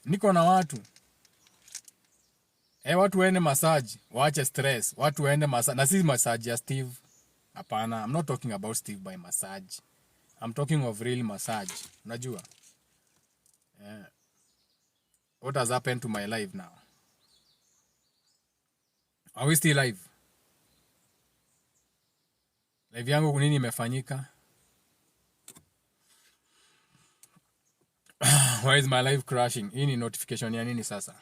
Speaker 1: Niko na watu. Watu waende massage. Waache stress. Watu waende massage. Na si massage ya Steve. Hapana. I'm not talking about Steve by massage. I'm talking of real massage. Unajua? What has happened to my life now? Are we still live? Live yangu kunini imefanyika? Why is my life crashing? Hii ni notification ya nini sasa?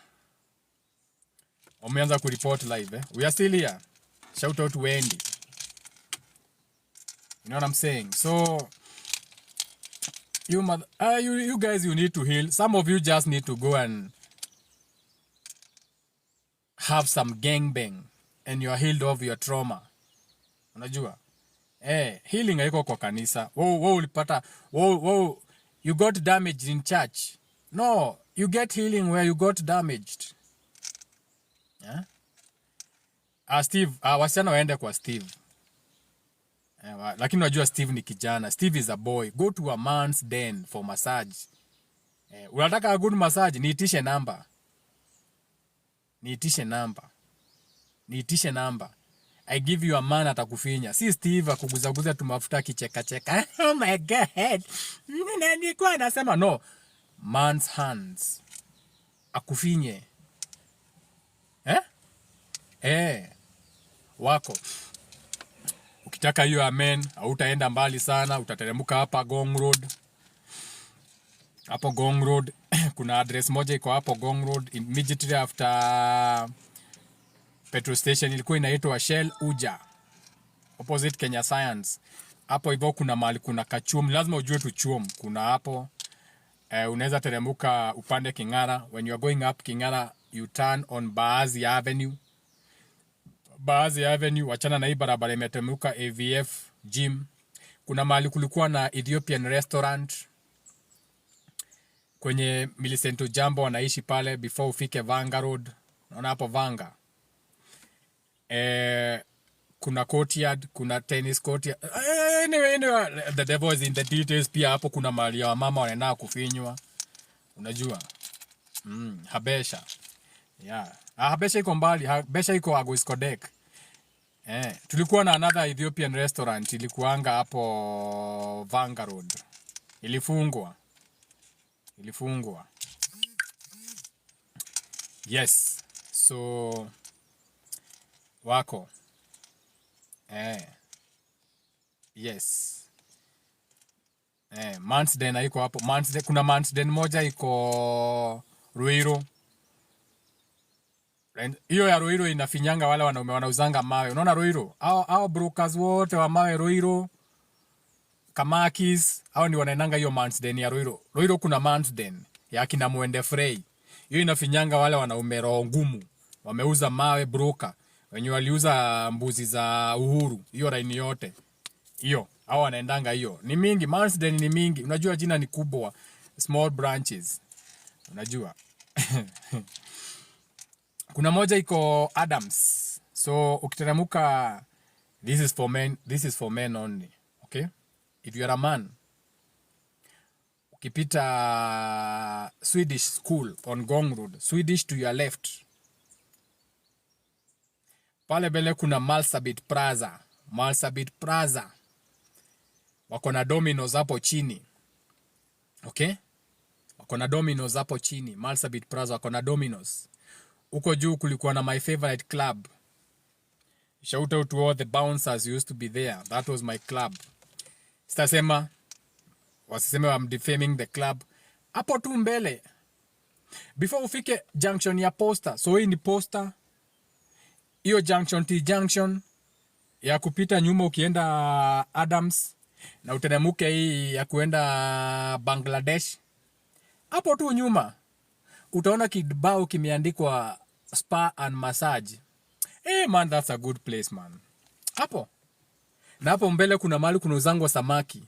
Speaker 1: Wameanza kureport live. We are still here. Shout out to Wendy. You know what I'm saying? So, you guys, you need to heal. Some of you just need to go and have some gangbang and you are healed of your trauma. Unajua? Healing haiko kwa kanisa. Ulipata. You got damaged in church. No, you get healing where you got damaged. Steve, wasichana waende kwa Steve. Lakini unajua Steve ni kijana. Steve is a boy. Go to a man's den for massage. Unataka a good massage? Niitishe namba. I give you a man atakufinya. Si Steve akuguzaguza tumafuta kicheka. Oh my God. Nilikuwa nasema no. Man's hands. Akufinye. Wako. Ukitaka hiyo amen, hautaenda mbali sana, utateremka hapa Gong Road. Hapo Gong Road, kuna address moja iko hapo Gong Road, immediately after petrol station ilikuwa inaitwa Shell Uja, opposite Kenya Science. Hapo hivyo kuna mahali kuna kachum, lazima ujue tu chum, kuna hapo. Unaweza teremka upande Kingara. When you are going up Kingara, you turn on Baazi Avenue. Wachana na hii barabara imetemuka AVF gym. Kuna mahali kulikuwa na Ethiopian restaurant kwenye Millicento Jambo wanaishi pale before ufike Vanga Road. Unaona hapo Vanga. Kuna courtyard, kuna tennis courtyard. Anyway, the devil is in the details. Pia hapo kuna mahali ya mama wanaenda kufinywa. Unajua? Habesha. Yeah. Habesha iko mbali. Habesha iko Agoiskodek. Tulikuwa na another Ethiopian restaurant ilikuanga hapo Vanga Road. Ilifungwa. Yes. So wako. Yes. Mansden haiko hapo. Kuna Mansden moja iko Ruiru. Hiyo ya Ruiru inafinyanga wale wanaume wanauzanga mawe. Unaona Ruiru? Hao brokers wote wa mawe Ruiru, Kamakis, hao ni wanaenanga hiyo Mansden ya Ruiru. Ruiru kuna Mansden ya kina Mwende Frey. Hiyo inafinyanga wale wanaume roho ngumu. Wameuza mawe broker. Wenye waliuza mbuzi za Uhuru. Hiyo raini yote. Hiyo. Hao wanaendanga hiyo. Ni mingi. Mansden ni mingi. Unajua jina ni kubwa. Small branches. Unajua. Kuna moja iko Adams. So ukiteremka, this is for men only. Okay? If you are a man, ukipita Swedish school on Gong Road, Swedish to your left. Pale bele kuna Malsabit Plaza. Wako na Domino's hapo chini. Okay? Wako na Domino's hapo chini. Malsabit Plaza wako na Domino's. Uko juu kulikuwa na my favorite club. Shout out to all the bouncers used to be there. That was my club. Wasiseme I'm defaming the club. Hapo tu mbele. Before ufike junction ya Posta. So hii ni Posta. hiyo junction T junction ya kupita nyuma ukienda Adams na uteremuke hii ya kuenda Bangladesh, hapo tu nyuma utaona kibao kimeandikwa spa and massage. Man, that's a good place man. Hapo na hapo mbele kuna mahali kuna uzango samaki.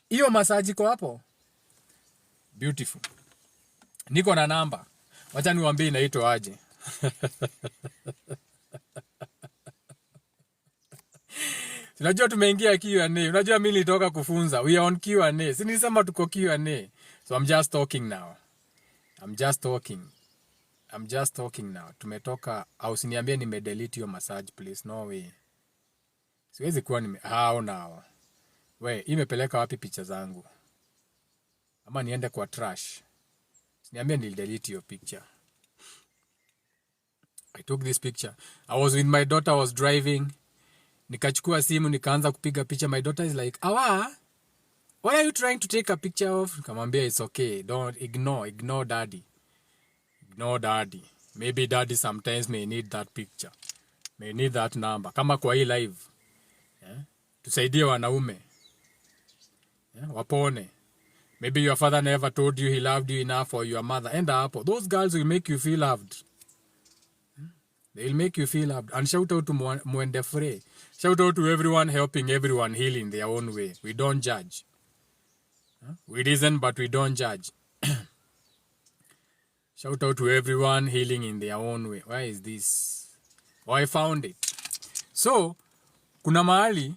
Speaker 1: Hiyo massage iko hapo. Beautiful. Niko na namba. Wacha niwaambie inaitwa aje. Unajua tumeingia Q&A. Unajua mimi nilitoka kufunza. We are on Q&A. Si nilisema tuko Q&A. So I'm just talking now. I'm just talking now. Tumetoka au usiniambie nimedelete hiyo massage please. No way. Siwezi kuwa hao nao. We, imepeleka wapi picha zangu? Ama niende kwa trash. Niambie nilidelete your picture. I took this picture. I was with my daughter, I was driving. Nikachukua simu nikaanza kupiga picha. My daughter is like, "Awa, what are you trying to take a picture of?" Nikamwambia it's okay. Don't ignore daddy. Ignore daddy. Maybe daddy sometimes may need that picture. May need that number. Kama kwa hii live. Yeah? Tusaidie wanaume. Yeah? Wapone. Maybe your father never told you he loved you enough, or your mother. Enda hapo. Those girls will make you feel loved. They'll make you feel loved. And shout out to Mwende Frey. Shout out to everyone helping everyone heal in their own way. We don't judge. We reason, but we don't judge. Shout out to everyone healing in their own way. Why is this? Oh, I found it. So, kuna mahali,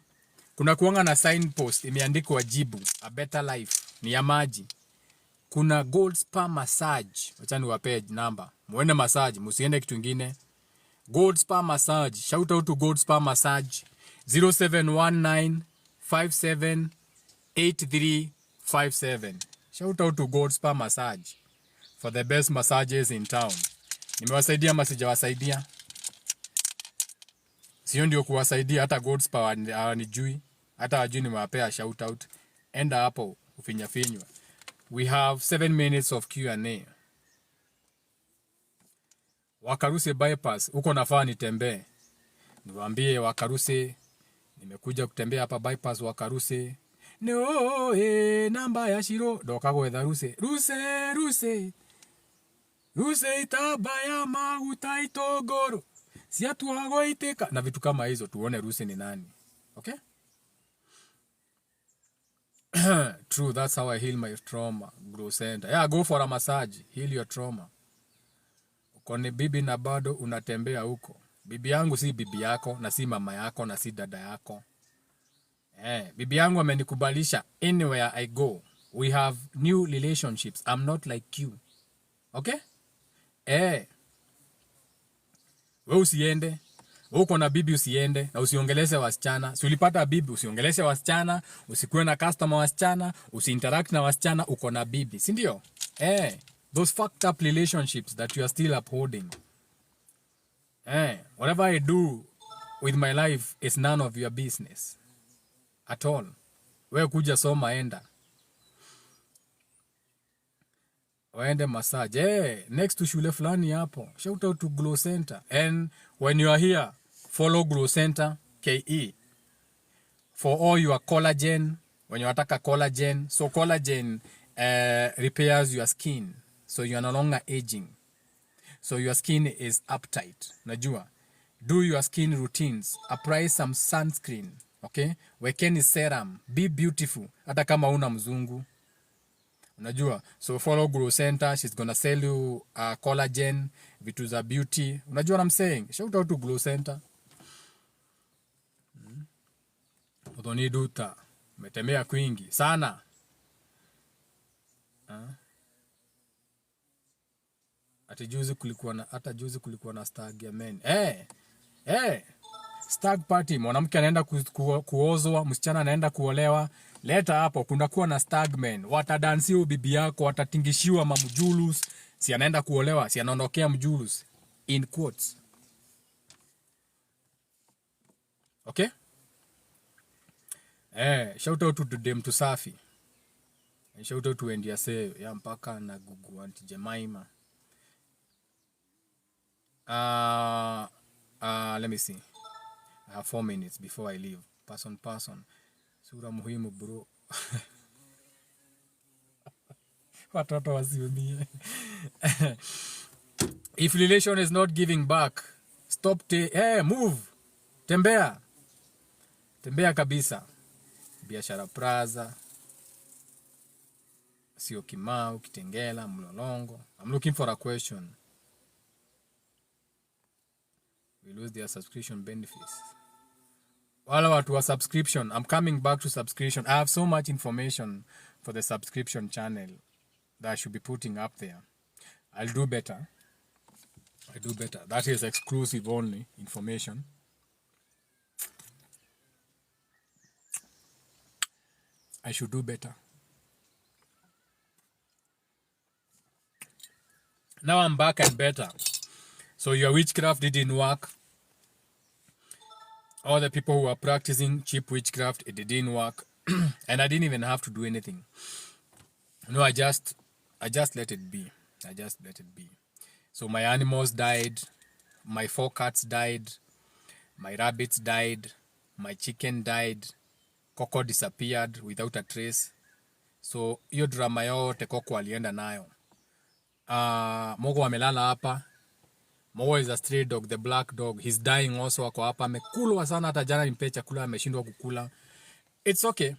Speaker 1: kuna kuanga na signpost imeandikwa jibu, a better life. Ni ya maji. Kuna gold spa massage. Wacha niwape number. Muende massage, musiende kitu kingine. Gold Spa Massage. Shout out to Gold Spa Massage. 0719578357. Shout out to Gold Spa Massage for the best massages in town. Nimewasaidia ama sijawasaidia? Sio ndio kuwasaidia, hata Gold Spa hawanijui. Hata wajui nimewapea shout out. Enda hapo ufinyafinywa. We have 7 minutes of Q&A. Wakaruse bypass, uko nafaa nitembee. Niwaambie Wakaruse, nimekuja kutembea hapa bypass Wakaruse. No, namba ya shiro, doka gwetha ruse. Ruse itabaya maguta itogoro. Si atuagwa iteka. Na vitu kama hizo, tuone ruse ni nani. Okay? True, that's how I heal my trauma. Grow center. Yeah, go for a massage. Heal your trauma. Kone bibi na bado unatembea huko. Bibi yangu si bibi yako, na si mama yako, na si dada yako. Bibi yangu amenikubalisha anywhere I go. We have new relationships. I'm not like you. Okay? We usiende. Uko na bibi usiende. Na usiongelese wasichana. Si ulipata bibi, usiongelese wasichana. Usikuwe na customer wasichana. Usiinteract na wasichana. Uko na bibi. Sindio? Those fucked up relationships that you are still upholding. Whatever I do with my life is none of your business. At all. Wewe kuja soma enda. Waende massage. Next to shule fulani hapo. Shout out to Glow Center. And when you are here, follow Glow Center KE. For all your collagen. When you ataka collagen. So collagen repairs your skin. So you are no longer aging. So your skin is uptight. Najua. Do your skin routines. Apply some sunscreen. Okay? Wekeni serum. Be beautiful. Hata kama una mzungu. Unajua. So follow Grow Center. She's gonna sell you collagen. Vitu za beauty. Unajua what I'm saying? Shout out to Grow Center. Udoni duta. Umetembea kwingi. Sana. Hata juzi kulikuwa na stag ya men. Stag party. Mwanamke anaenda kuozwa, msichana anaenda kuolewa. Leta hapo, kunakuwa na stag men. Watadansiwa bibi yako, watatingishiwa mamjulus. Si anaenda kuolewa, si anaondokea mjulus. In quotes. Okay? Shout out to Dem Tusafi. And shout out to Endiase. Ya mpaka na Gugu Auntie Jemima. Let me see. I have 4 minutes before I leave. Person. Sura muhimu bro. Watoto wasiumie. If relation is not giving back, stop. Move. Tembea kabisa. Biashara Plaza, sio Kimau, Kitengela, Mlolongo. I'm looking for a question. We lose their subscription benefits. Wala watu wa subscription. I'm coming back to subscription. I have so much information for the subscription channel that I should be putting up there. I'll do better. That is exclusive only information. I should do better. Now I'm back and better. So your witchcraft didn't work. All the people who are practicing cheap witchcraft, it didn't work. And I didn't even have to do anything. No, I just let it be. So my animals died. My 4 cats died. My rabbits died. My chicken died. Coco disappeared without a trace. So hiyo drama yote Coco alienda nayo. Mogo amelala hapa. Mogo is a stray dog, the black dog. He's dying also, ako hapa. Amekulwa sana, hata jana nimpe chakula ameshindwa kukula. It's okay.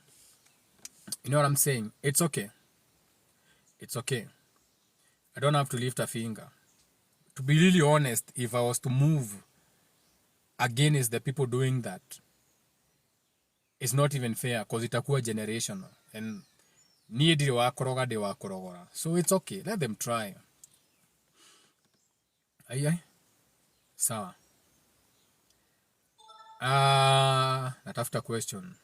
Speaker 1: You know what I'm saying? It's okay. I don't have to lift a finger. To be really honest, if I was to move against the people doing that, it's not even fair because itakuwa generational. And need wakoroga de wakorogora. So it's okay. Let them try. Aye. Sawa. Natafuta question.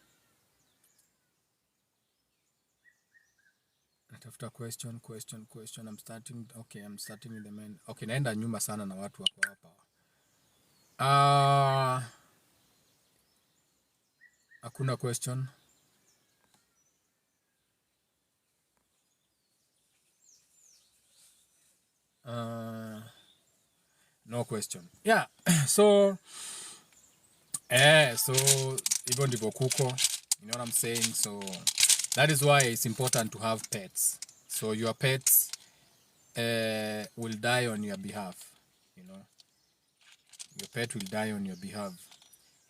Speaker 1: I'm starting with the men. Okay, naenda nyuma sana na watu wako hapa. Hakuna question. No question. Yeah. So hivyo ndivyo kuko. You know what I'm saying? So that is why it's important to have pets. So your pets will die on your behalf. You know, your pet will die on your behalf.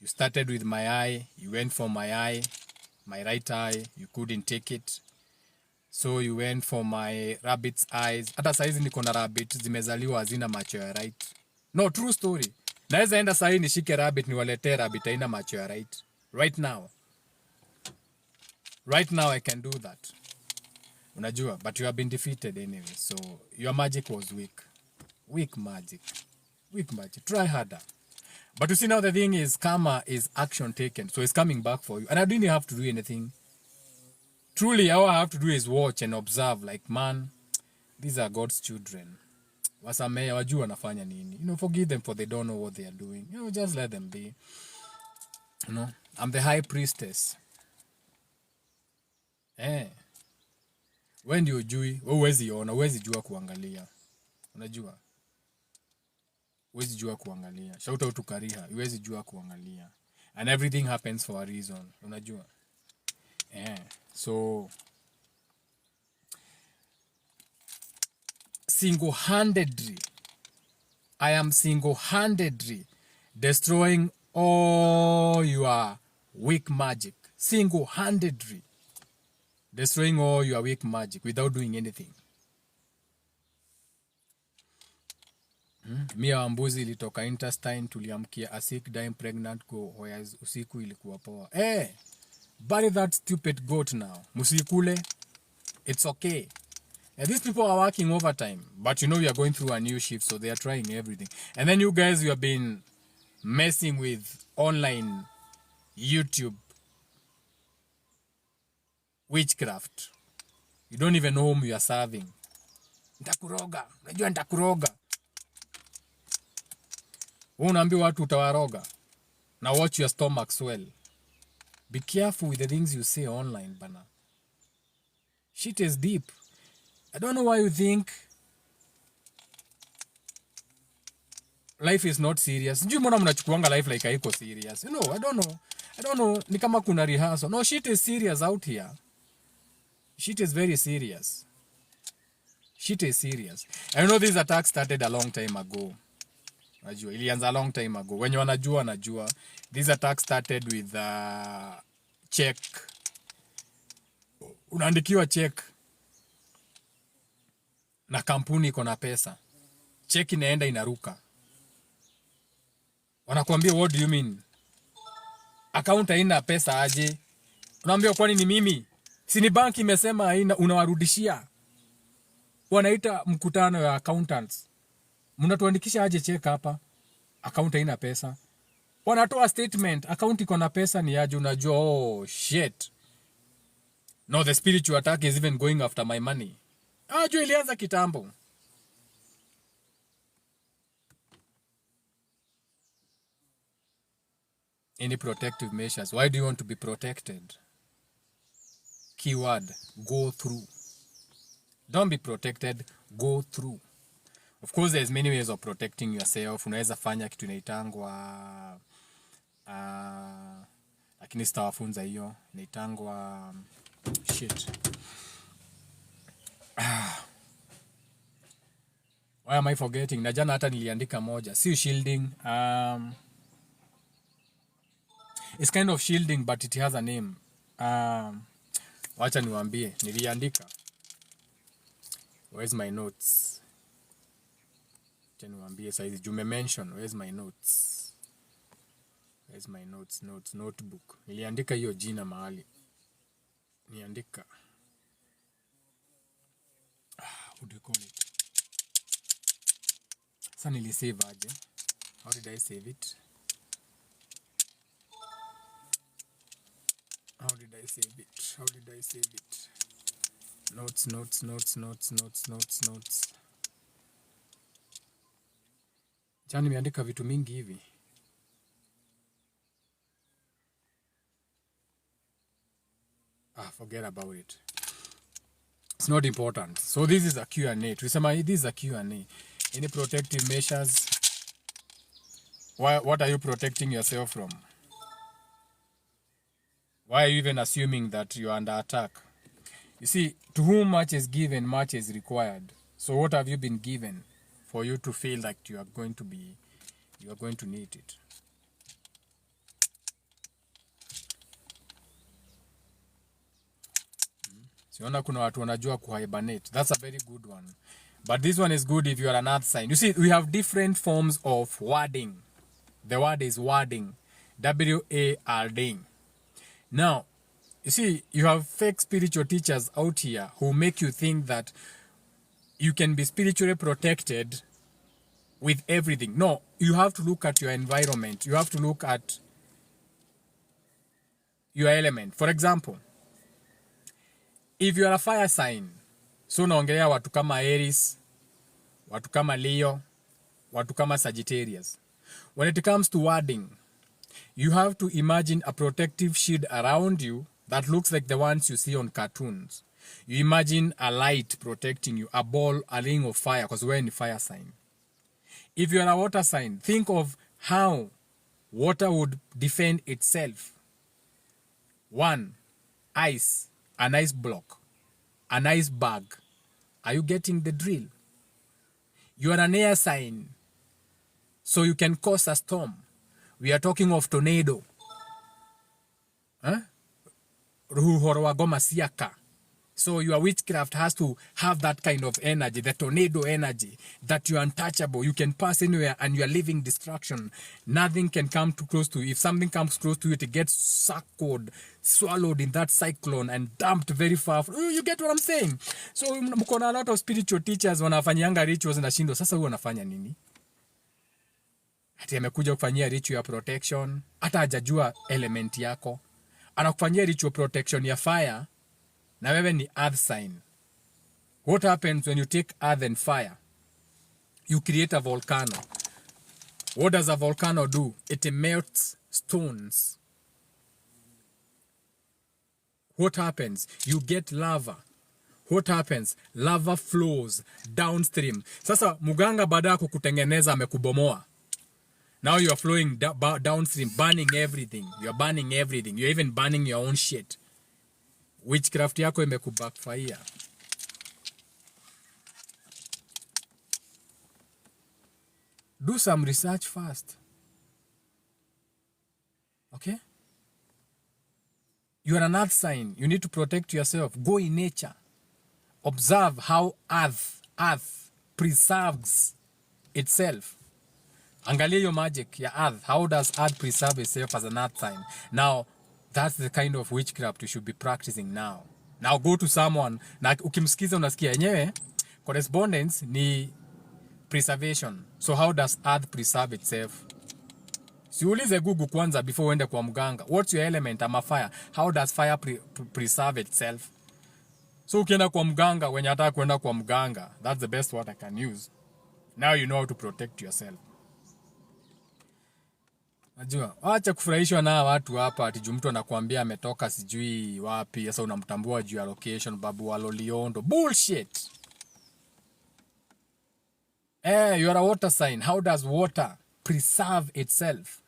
Speaker 1: You started with my eye. You went for my eye, my right eye. You couldn't take it. So you went for my rabbit's eyes. Hata saizi niko na rabbit zimezaliwa hazina macho ya right. No, true story. Naweza enda sahi nishike rabbit niwaletee rabbit haina macho ya right. Right now I can do that. Unajua, but you have been defeated anyway. So your magic was weak. Weak magic. Try harder. But you see now the thing is karma is action taken. So it's coming back for you. And I didn't have to do anything. Truly, all I have to do is watch and observe. Like, man, these are God's children. Wasamea, wajua wanafanya nini. You know, forgive them for they don't know what they are doing. You know, just let them be. You know, I'm the high priestess. When ndio ujui, huwezi ona, huwezi jua kuangalia. Unajua? Huwezi jua kuangalia. Shout out to Kariha, huwezi jua kuangalia. And everything happens for a reason. Unajua? So I am single-handedly destroying all your weak magic. Single-handedly destroying all your weak magic without doing anything. Mia Wambuzi ilitoka intestine, tuliamkia a sick dying pregnant go, whereas usiku ilikuwa poa. Bury that stupid goat now. Musikule. It's okay. These people are working overtime, but you know we are going through a new shift, so they are trying everything. And then you guys, you have been messing with online YouTube witchcraft. You don't even know whom you are serving. Ntakuroga. Unajua ntakuroga. Unaambia watu utawaroga. Now watch your stomach swell. Be careful with the things you say online, bana. Shit is deep. I don't know why you think life is not serious. Sijui mbona mnachukuanga life like haiko serious. You know, I don't know. Ni kama kuna rehearsal. No, shit is serious out here. Shit is very serious. Shit is serious. I know these attacks started a long time ago. Najua, ilianza a long time ago. Wenye wanajua. These attacks started with check. Unaandikiwa check. Na kampuni iko na pesa. Check inaenda inaruka. Wanakuambia, what do you mean? Account haina pesa aje? Unaambia kwani ni mimi? Si ni banki imesema haina, unawarudishia. Wanaita mkutano ya accountants. Mnatuandikisha aje check hapa? Account haina pesa. Wanatoa statement, account iko na pesa ni aje, unajua, oh shit. No, the spiritual attack is even going after my money. Juu ilianza kitambo. Any protective measures? Why do you want to be protected? Keyword, go through. Don't be protected, go through. Of course, there's many ways of protecting yourself. Unaweza fanya kitu inaitangwa lakini sitawafunza hiyo. Inaitangwa shit. Why am I forgetting? Na jana hata niliandika moja. See shielding. It's kind of shielding, but it has a name. Wacha niwaambie, niliandika. Where's my notes? Wacha niwaambie saizi jume mention. Where's my notes? Where's my notebook. Niliandika hiyo jina mahali. Niandika. What do you call it? Sasa nilisave aje. How did I save it? How did I save it? Notes. Jana nimeandika vitu mingi hivi. Forget about it. It's not important. So this is a Q&A. Tulisema this is a Q&A. Any protective measures? What are you protecting yourself from? Why are you even assuming that you are under attack? You see, to whom much is given, much is required. So what have you been given for you to feel like you are going to need it? Siona kuna watu wanajua kuhibernate. That's a very good one. But this one is good if you are an earth sign. You see, we have different forms of wording. The word is wording. W-A-R-D. Now, you see, you have fake spiritual teachers out here who make you think that you can be spiritually protected with everything. No, you have to look at your environment. You have to look at your element. For example, if you are a fire sign, so naongelea watu kama Aries, watu kama Leo, watu kama Sagittarius. When it comes to wording, you have to imagine a protective shield around you that looks like the ones you see on cartoons. You imagine a light protecting you, a ball, a ring of fire, because we're in a fire sign. If you're a water sign, think of how water would defend itself. 1, ice, an ice block, an ice bag. Are you getting the drill? You are an air sign, so you can cause a storm. We are talking of tornado. Ruhoro wa goma siaka. So your witchcraft has to have that kind of energy, the tornado energy, that you are untouchable. You can pass anywhere and you are living destruction. Nothing can come too close to you. If something comes close to you, it gets sucked, swallowed in that cyclone and dumped very far. You get what I'm saying? So mkona a lot of spiritual teachers wanafanyanga rituals na shindo. Sasa huwa wanafanya nini? Hati amekuja kufanyia ritual ya protection. Hata hajajua element yako. Anakufanyia ritual protection ya fire. Na wewe ni earth sign. What happens when you take earth and fire? You create a volcano. What does a volcano do? It melts stones. What happens? You get lava. What happens? Lava flows downstream. Sasa muganga baada ya kukutengeneza amekubomoa. Now you are flowing downstream, burning everything. You are burning everything. You're even burning your own shit. Witchcraft yako imekubackfire. Do some research first. Okay? You are an earth sign. You need to protect yourself. Go in nature. Observe how earth preserves itself. Angalia your magic, your earth. How does earth preserve itself as an earth sign? Now, that's the kind of witchcraft you should be practicing now. Now go to someone, na ukimsikiza unasikia yenyewe, correspondence ni preservation. So how does earth preserve itself? Siulize Google kwanza before uende kwa mganga. What's your element? I'm a fire. How does fire preserve itself? So ukienda kwa mganga, when unataka kwenda kwa mganga, that's the best word I can use. Now you know how to protect yourself. Najua, acha kufurahishwa na watu hapa ati mtu anakuambia ametoka sijui wapi, sasa unamtambua juu ya location, babu wa Loliondo. Bullshit. You are a water sign. How does water preserve itself?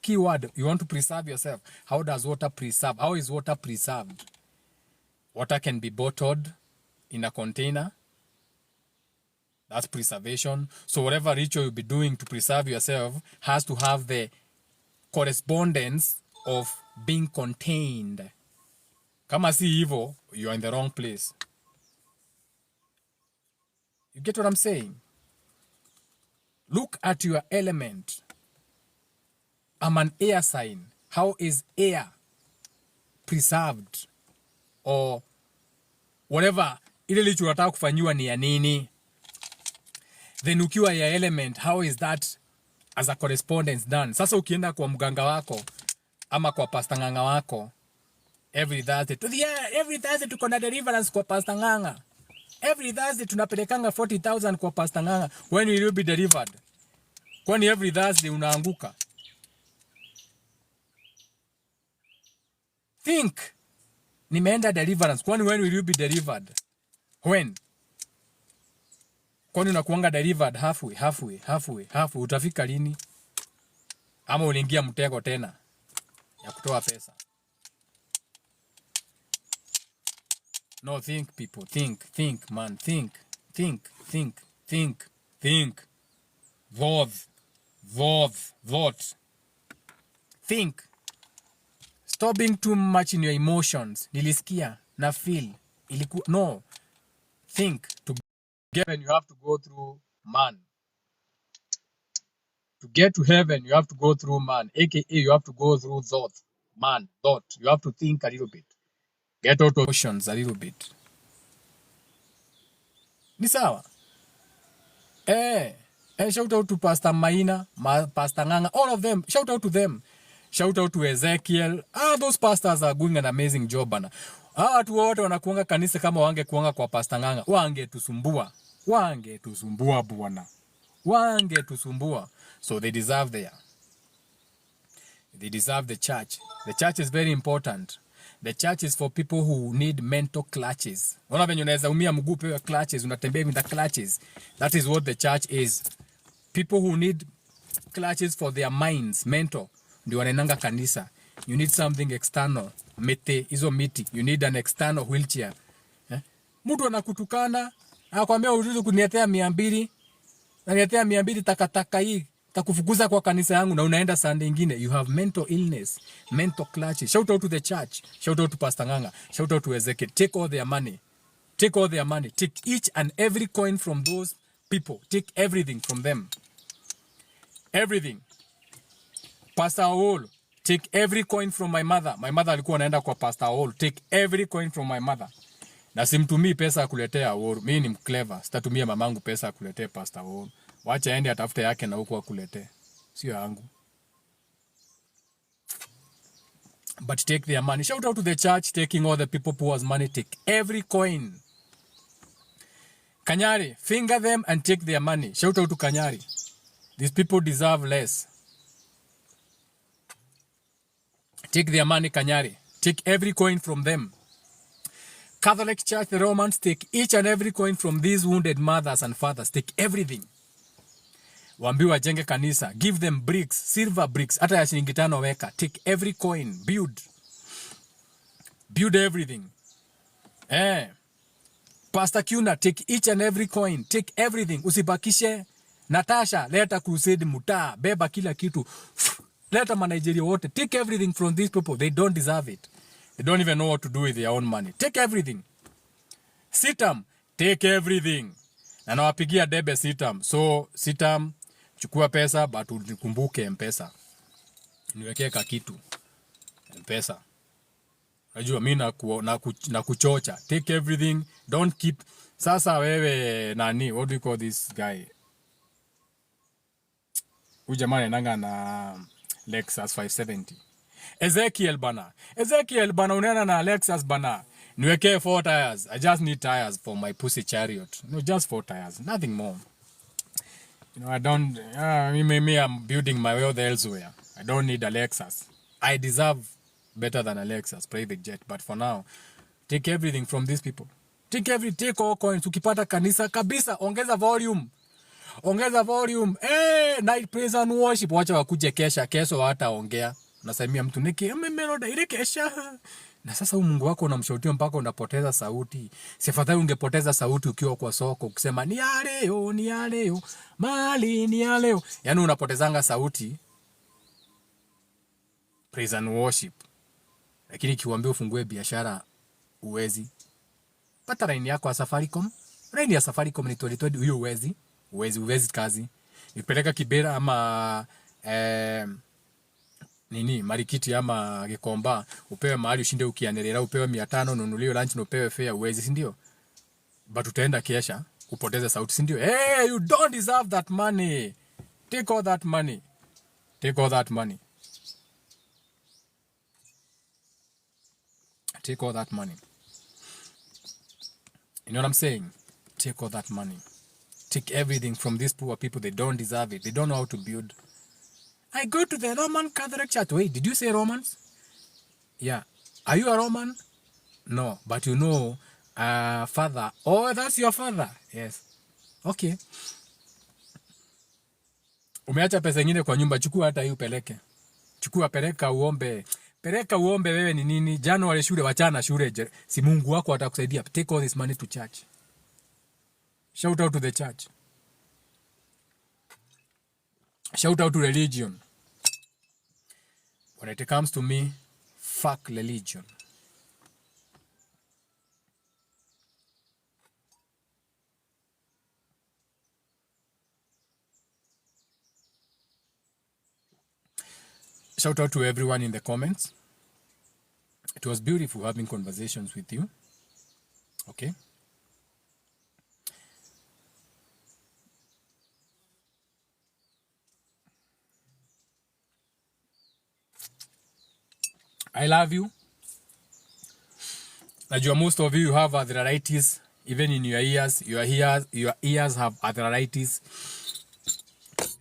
Speaker 1: Keyword, you want to preserve yourself. How does water preserve? How is water preserved? Water can be bottled in a container. That's preservation. So whatever ritual you'll be doing to preserve yourself has to have the correspondence of being contained. Kama si hivyo, you are in the wrong place. You get what I'm saying? Look at your element. I'm an air sign. How is air preserved? Or whatever, ile licho unataka kufanywa ni ya nini? Then ukiwa ya element, how is that as a correspondence done? Sasa ukienda kwa mganga wako ama kwa pasta nganga wako every Thursday tuko na deliverance kwa pasta nganga. Every Thursday tunapelekanga 40,000 kwa pasta nganga. When will you be delivered? Kwani every Thursday unaanguka? Think. Nimeenda deliverance. Kwani when will you be delivered? When? Kwani unakuanga delivered halfway. Utafika lini? Ama uliingia mtego tena ya kutoa pesa? No, think people. Think man. Think. Vote. Think. Stop being too much in your emotions. Nilisikia na feel. No. Think. To get heaven, you have to go through man. To get to heaven, you have to go through man. AKA, you have to go through thought. Man, thought. You have to think a little bit. Get out of emotions a little bit. Ni sawa? Shout out to Pastor Maina, Pastor Nganga, all of them. Shout out to them. Shout out to Ezekiel. Those pastors are doing an amazing job bana. Watu wote wanakuanga kanisa kama wangekuanga kwa Pastor Nganga. Wangetusumbua bwana. Wangetusumbua. So they deserve the church. The church is very important. The church is for people who need mental clutches. Unaona venye unaweza umia mguu pewa clutches, unatembea with the clutches. That is what the church is. People who need clutches for their minds, mental. Ndio wanaendanga kanisa. You need something external. Hizo miti. You need an external wheelchair. Mtu anakutukana, anakuambia uruhusu kuniletea 200. Naniletea 200 takataka hii. Takufukuza kwa kanisa yangu na unaenda Sunday nyingine. You have mental illness, mental clutches. Shout out to the church. Shout out to Pastor Nganga. Shout out to Ezekiel. Take all their money. Take each and every coin from those people. Take everything from them. Everything. Pastor Aol. Take every coin from my mother. My mother alikuwa anaenda kwa Pastor Aol. Take every coin from my mother. Na simtumii pesa kuletea Aol. Mimi ni clever. Sitatumia mamangu pesa kuletea Pastor Aol. Wacha aende atafute yake na huko akuletee. Sio yangu. But take their money. Shout out to the church taking all the people who money. Take every coin. Kanyari, finger them and take their money. Shout out to Kanyari. These people deserve less. Take their money, Kanyari. Take every coin from them. Catholic Church, the Romans, take each and every coin from these wounded mothers and fathers. Take everything. Waambiwa wajenge kanisa, give them bricks, silver bricks, hata ya shilingi 5 weka, take every coin, build everything. Pastor Kuna, take each and every coin, take everything, usibakishe. Natasha, leta crusade mutaa, beba kila kitu. Leta Nigeria wote, take everything from these people. They don't deserve it. They don't even know what to do with their own money. Take everything. Sitam, take everything. Na nawapigia debe Sitam. So Sitam, chukua pesa but unikumbuke M-Pesa. Niwekee kakitu M-Pesa. Najua mimi na kuchocha. Take everything, don't keep. Sasa wewe nani, what do you call this guy? Huyu jamaa nanga na Lexus 570. Ezekiel bana unaenda na Lexus bana. Niwekee 4 tires. I just need tires for my pussy chariot. No, just 4 tires, nothing more. You know, I don't me I'm building my wealth elsewhere. I don't need a Lexus. I deserve better than a Lexus private jet, but for now take everything from these people. Take all coins. Ukipata kanisa kabisa, ongeza volume. Night praise and worship, wacha wakuje kesho hataongea. Nasamia mtu niki meloda ile kesha. Na sasa Mungu wako unamshautia mpaka unapoteza sauti. Sifadhali ungepoteza sauti ukiwa kwa soko ukisema ni ya leo, mali ni ya leo. Yaani unapotezanga sauti praise and worship. Lakini kiwaambia ufungue biashara uwezi. Pata line yako ya Safaricom. Line ya Safaricom ni 2020, hiyo uwezi kazi. Nipeleka Kibera ama Marikiti ama Gikomba, upewe mahali ushinde ukianelea, upewe 500 nunuliwe lunch na upewe fare, uwezi, si ndio? But utaenda kesha upoteze sauti, si ndio? Hey, you don't deserve that money. Take all that money. Take all that money. You know what I'm saying? Take all that money. Take everything from these poor people. They don't deserve it. They don't know how to build. I go to the Roman Catholic Church. Wait, did you say Romans? Yeah. Are you a Roman? No, but you know, father. Oh, that's your father. Yes. Okay. Umeacha pesa nyingine kwa nyumba, chukua hata hii upeleke. Peleka uombe wewe ni nini? January shule, wachana shule. Si Mungu wako atakusaidia. Take all this money to church. Shout out to the church. Shout out to religion. When it comes to me, fuck religion. Shout out to everyone in the comments. It was beautiful having conversations with you. Okay. I love you. Najua most of you have arthritis, even in your ears. Your ears have arthritis.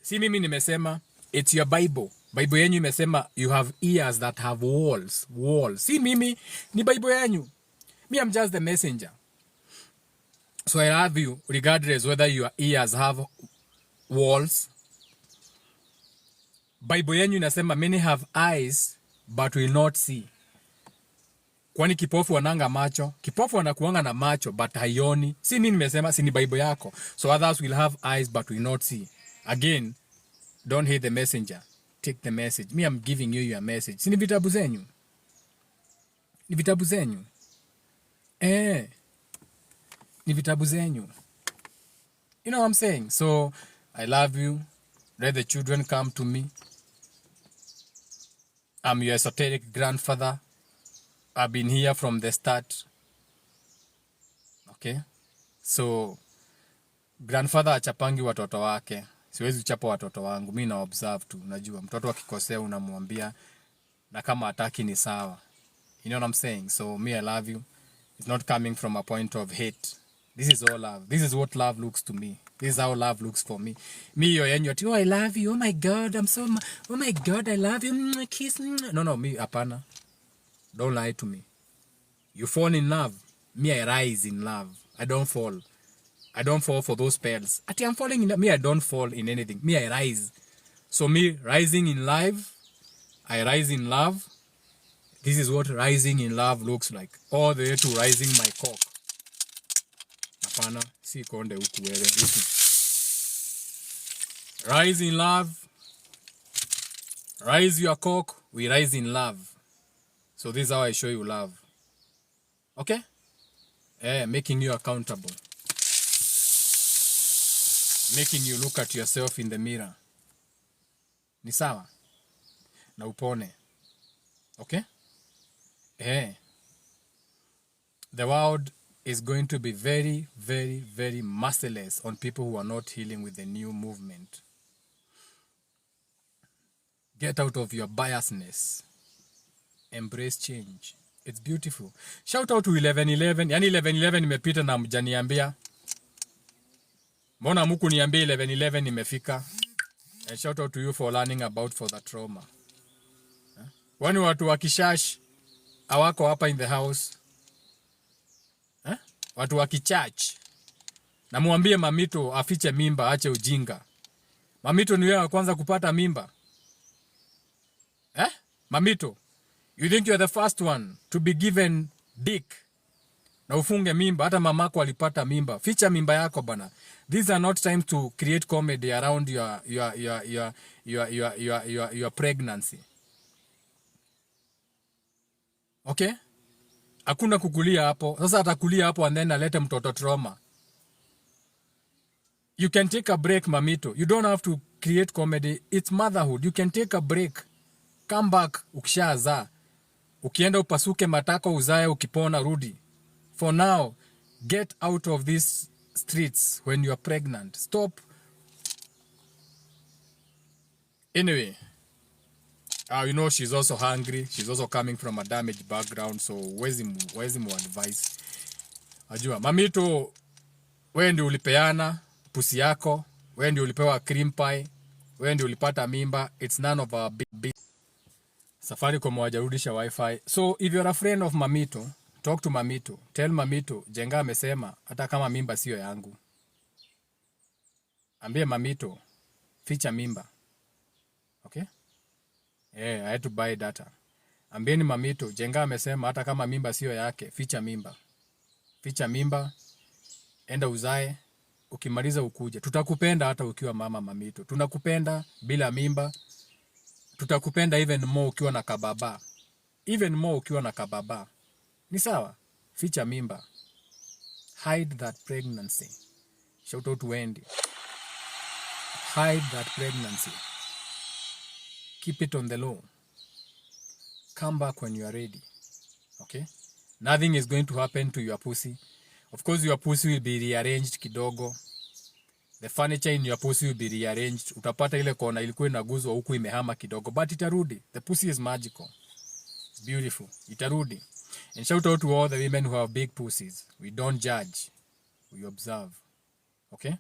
Speaker 1: Si mimi nimesema, it's your Bible. Bible yenyu imesema you have ears that have walls. Si mimi, ni Bible yenyu. Me, I'm just the messenger. So I love you regardless whether your ears have walls. Bible yenyu inasema many have eyes but will not see. Kwani kipofu wananga macho? Kipofu wanakuanga na macho but haioni. Si mimi nimesema, si ni Bible yako. So others will have eyes but will not see. Again, don't hate the messenger. Take the message. Me, I'm giving you your message. Si ni vitabu zenyu? Ni vitabu zenyu? Ni vitabu zenyu. You know what I'm saying? So, I love you. Let the children come to me. I'm your esoteric grandfather. I've been here from the start. Okay? So, grandfather achapangi watoto wake. Siwezi uchapa watoto wangu. Mimi na observe tu. Unajua, mtoto akikosea unamwambia na kama hataki ni sawa. You know what I'm saying? So, me, I love you. It's not coming from a point of hate. This is all love. This is what love looks to me. This is how love looks for me. Me, yo, oh, I love you. Oh my God, oh my God, I love you. Kiss. No, me, apana. Don't lie to me. You fall in love. Me, I rise in love. I don't fall. I don't fall for those spells. Ati I'm falling in me, I don't fall in anything. Me, I rise. So me rising in life, I rise in love. This is what rising in love looks like. All the way to rising my cock. Hapana, si konde huku wewe. Rise in love. Rise your cock. We rise in love. So this is how I show you love. Okay? Making you accountable. Making you look at yourself in the mirror. Ni sawa? Na upone. Okay? The world is going to be very, very, very merciless on people who are not healing with the new movement. Get out of your biasness. Embrace change. It's beautiful. Shout out to 1111. Yani 1111 imepita na mjaniambia. Mbona muku niambia 1111 imefika? And shout out to you for learning about for the trauma. Wani watu wakishash awako hapa in the house. Watu wakichurch. Na muambie mamito afiche mimba, ache ujinga. Mamito ni wewe wa kwanza kupata mimba. Mamito, you think you're the first one to be given dick? Na ufunge mimba, hata mamako alipata mimba. Ficha mimba yako bana. These are not time to create comedy around your pregnancy. Okay? Hakuna kukulia hapo. Sasa atakulia hapo and then alete mtoto trauma. You can take a break, mamito. You don't have to create comedy. It's motherhood. You can take a break. Come back ukishazaa. Ukienda upasuke matako uzae, ukipona rudi. For now, get out of these streets when you are pregnant. Stop. Anyway, you know she's also hungry. She's also coming from a damaged background. So where's mu advice? Ajua, mamito, wewe ndio ulipeana pusi yako. Wewe ndio ulipewa cream pie. Wewe ndio ulipata mimba. It's none of our big. Safaricom wajarudisha wifi. So if you're a friend of mamito, talk to mamito. Tell mamito, Jenga amesema hata kama mimba sio yangu. Ambie mamito, ficha mimba. Okay? I had to buy data. Ambieni mamito, Jenga amesema hata kama mimba sio yake, ficha mimba. Ficha mimba, enda uzae, ukimaliza ukuje. Tutakupenda hata ukiwa mama mamito. Tunakupenda bila mimba. Tutakupenda even more ukiwa na kababa. Even more ukiwa na kababa. Ni sawa? Ficha mimba. Hide that pregnancy. Shout out to Wendy. Hide that pregnancy. Keep it on the low. Come back when you are ready. Okay? Nothing is going to happen to your pussy. Of course, your pussy will be rearranged kidogo. The furniture in your pussy will be rearranged. Utapata ile kona ilikuwa inaguzwa huku imehama kidogo. But itarudi. The pussy is magical. It's beautiful. Itarudi. And shout out to all the women who have big pussies. We don't judge. We observe. Okay?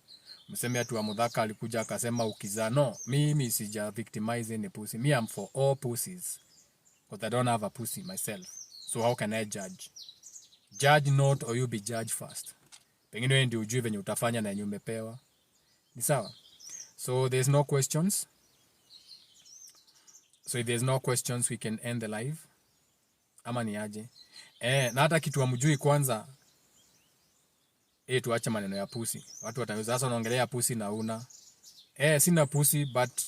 Speaker 1: Mseme atu wa Mudhaka alikuja akasema ukizaa. No, mimi sija victimize any pussy. Me, I'm for all pussies. Because I don't have a pussy myself. So how can I judge? Judge not or you be judged first. Pengine wewe ndio ujue venye utafanya na yenye umepewa. Ni sawa? So there's no questions. So if there's no questions, we can end the live. Ama ni aje? Na hata kitu hamjui kwanza, tuache maneno ya pussy. Watu wataweza sasa wanaongelea pussy na una. Sina pussy but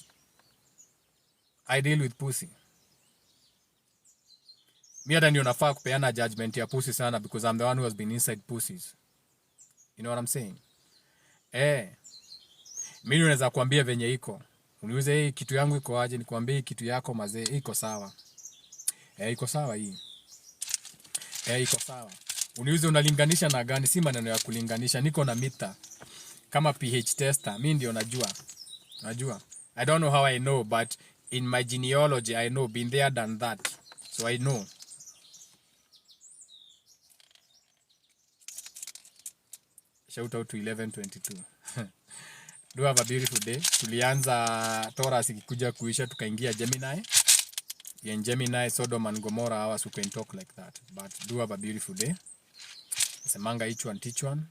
Speaker 1: I deal with pussy. Mimi hata ndio nafaa kupeana judgment ya pussy sana because I'm the one who has been inside pussies. You know what I'm saying? Mimi naweza kuambia venye iko. Uniulize kitu yangu iko aje, nikwambie kitu yako mazee iko sawa. Iko sawa hii. Iko sawa. Uniulize unalinganisha na gani? Si maneno ya kulinganisha. Niko na mita kama pH tester. Mimi ndio najua. I don't know how I know, but in my genealogy I know, been there done that. So I know. Shout out to 1122. Do have a beautiful day. Tulianza Taurus ikikuja kuisha tukaingia Gemini. In Gemini, Sodom and Gomorrah, hours who can talk like that. But do have a beautiful day. Semanga each one teach one.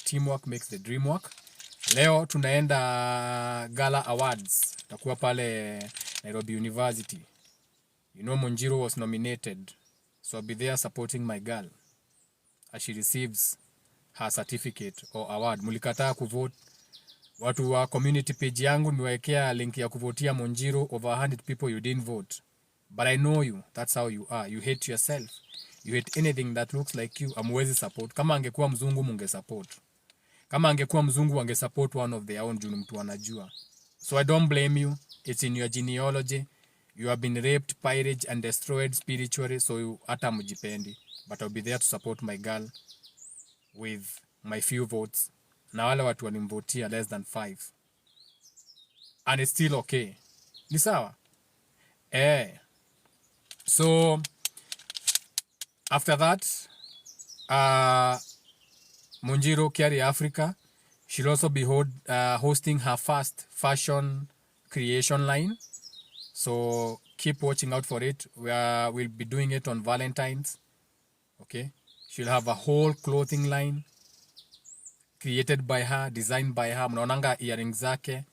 Speaker 1: teamwork makes the dream work. Leo tunaenda Gala Awards. Takuwa pale Nairobi University. You know Monjiro was nominated. So I'll be there supporting my girl as she receives her certificate or award. Mulikataa kuvote. Watu wa community page yangu nimewekea link ya kuvotia Monjiro. Over 100 people you didn't vote. But I know you. That's how you are. You hate yourself. You hate anything that looks like you. Amwezi support. Kama angekuwa mzungu munge support. Kama angekuwa mzungu wange support one of their own juu mtu anajua. So I don't blame you. It's in your genealogy. You have been raped, pillaged and destroyed spiritually, so you hata mjipendi. But I'll be there to support my girl with my few votes. Na wale watu walimvotia less than 5. And it's still okay. Ni sawa? So after that, Monjiro Kiari Africa, she'll also be hosting her first fashion creation line. So keep watching out for it. We'll be doing it on Valentine's. Okay. She'll have a whole clothing line created by her, designed by her. Mnaonanga earrings zake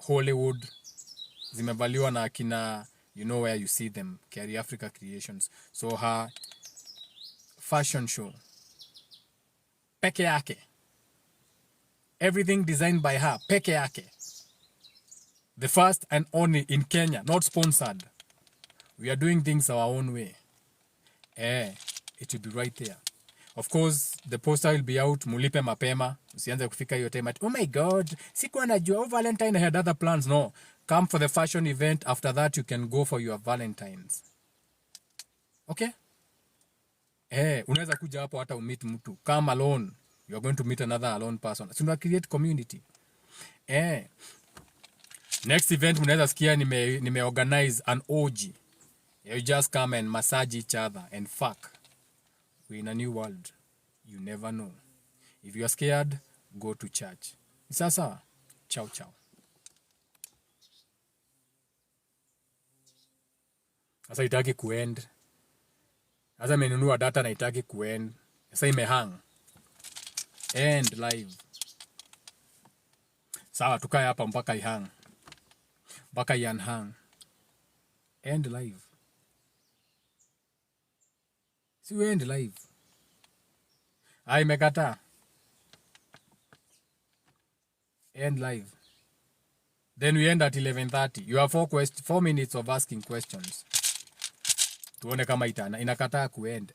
Speaker 1: Hollywood zimevaliwa na akina, you know where you see them, Kiari Africa Creations. So her fashion show peke yake, everything designed by her peke yake, the first and only in Kenya, not sponsored. We are doing things our own way. It will be right there. Of course, the poster will be out. Mulipe mapema. Usianze kufika hiyo time. Oh my God, sikuwa najua. Valentine, I had other plans. No, come for the fashion event. After that, you can go for your Valentines. Okay? Unaweza kuja hapo hata umit mtu. Come alone. You are going to meet another alone person. So, create community. Next event, unaweza sikia nime organize an orgy. You just come and massage each other and fuck. We're in a new world. You never know. If you are scared, go to church. Sasa, ciao ciao. Sasa itaki kuend. Sasa menunua data na itaki kuend. Sasa imehang. End live. Sawa, tukae hapa mpaka ihang. Mpaka yanhang. End live. Si we end live. Imekata. End live. Then we end at 11:30. You have 4 minutes of asking questions. Tuone kama itana. Inakataa kuend.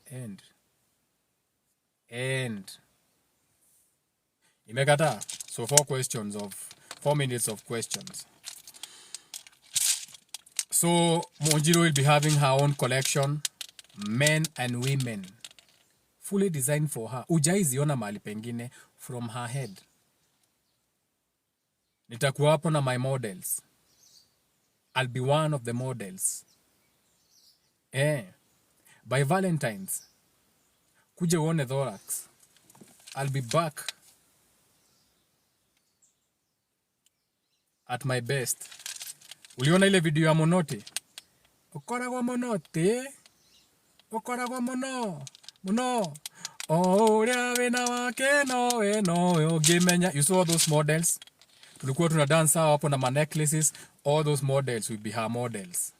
Speaker 1: End. Imekata. So 4 minutes of questions. So Monjiro will be having her own collection, men and women, fully designed for her. Ujaiziona mahali pengine, from her head. Nitakuwa hapo na my models. I'll be one of the models. By Valentine's, kuja uone thorax. I'll be back at my best. Uliona ile video ya Monote? Ukoragwa Monote? Ukoragwa Mono. Oh, wena wake no, gimenya. You saw those models? Tulikuwa tuna dance hapo na necklaces. All those models will be her models.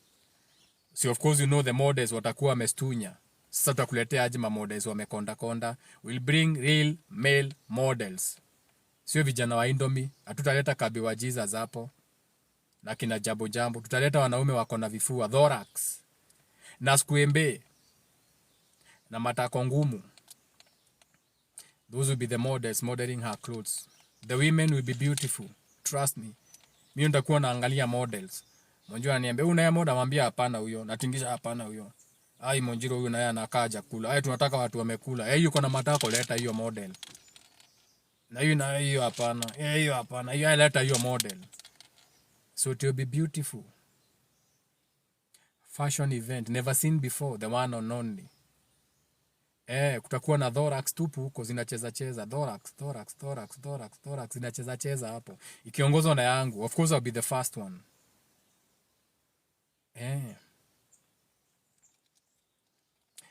Speaker 1: So of course you know the models watakuwa mestunya. Sasa tutakuletea aje ma models wamekonda. We'll bring real male models. Sio vijana wa Indomie. Hatutaleta Kabi wa Jesus hapo. Na kina jambo. Tutaleta wanaume wako na vifua, thorax. Na skuembe. Na matako ngumu. Those will be the models modeling her clothes. The women will be beautiful. Trust me. Mimi nitakuwa naangalia models. Monjiro ananiambia una model, namwambia hapana huyo. Natingisha hapana huyo. Monjiro huyo naye anakaa chakula. Tunataka watu wamekula. Yuko na matako, leta hiyo model. Na hiyo hapana. Hiyo hapana. Hiyo leta hiyo model. So it will be beautiful. Fashion event never seen before, the one and only. Kutakuwa na thorax tupu huko zinacheza. Thorax zinacheza hapo. Ikiongozwa na yangu. Of course I'll be the first one.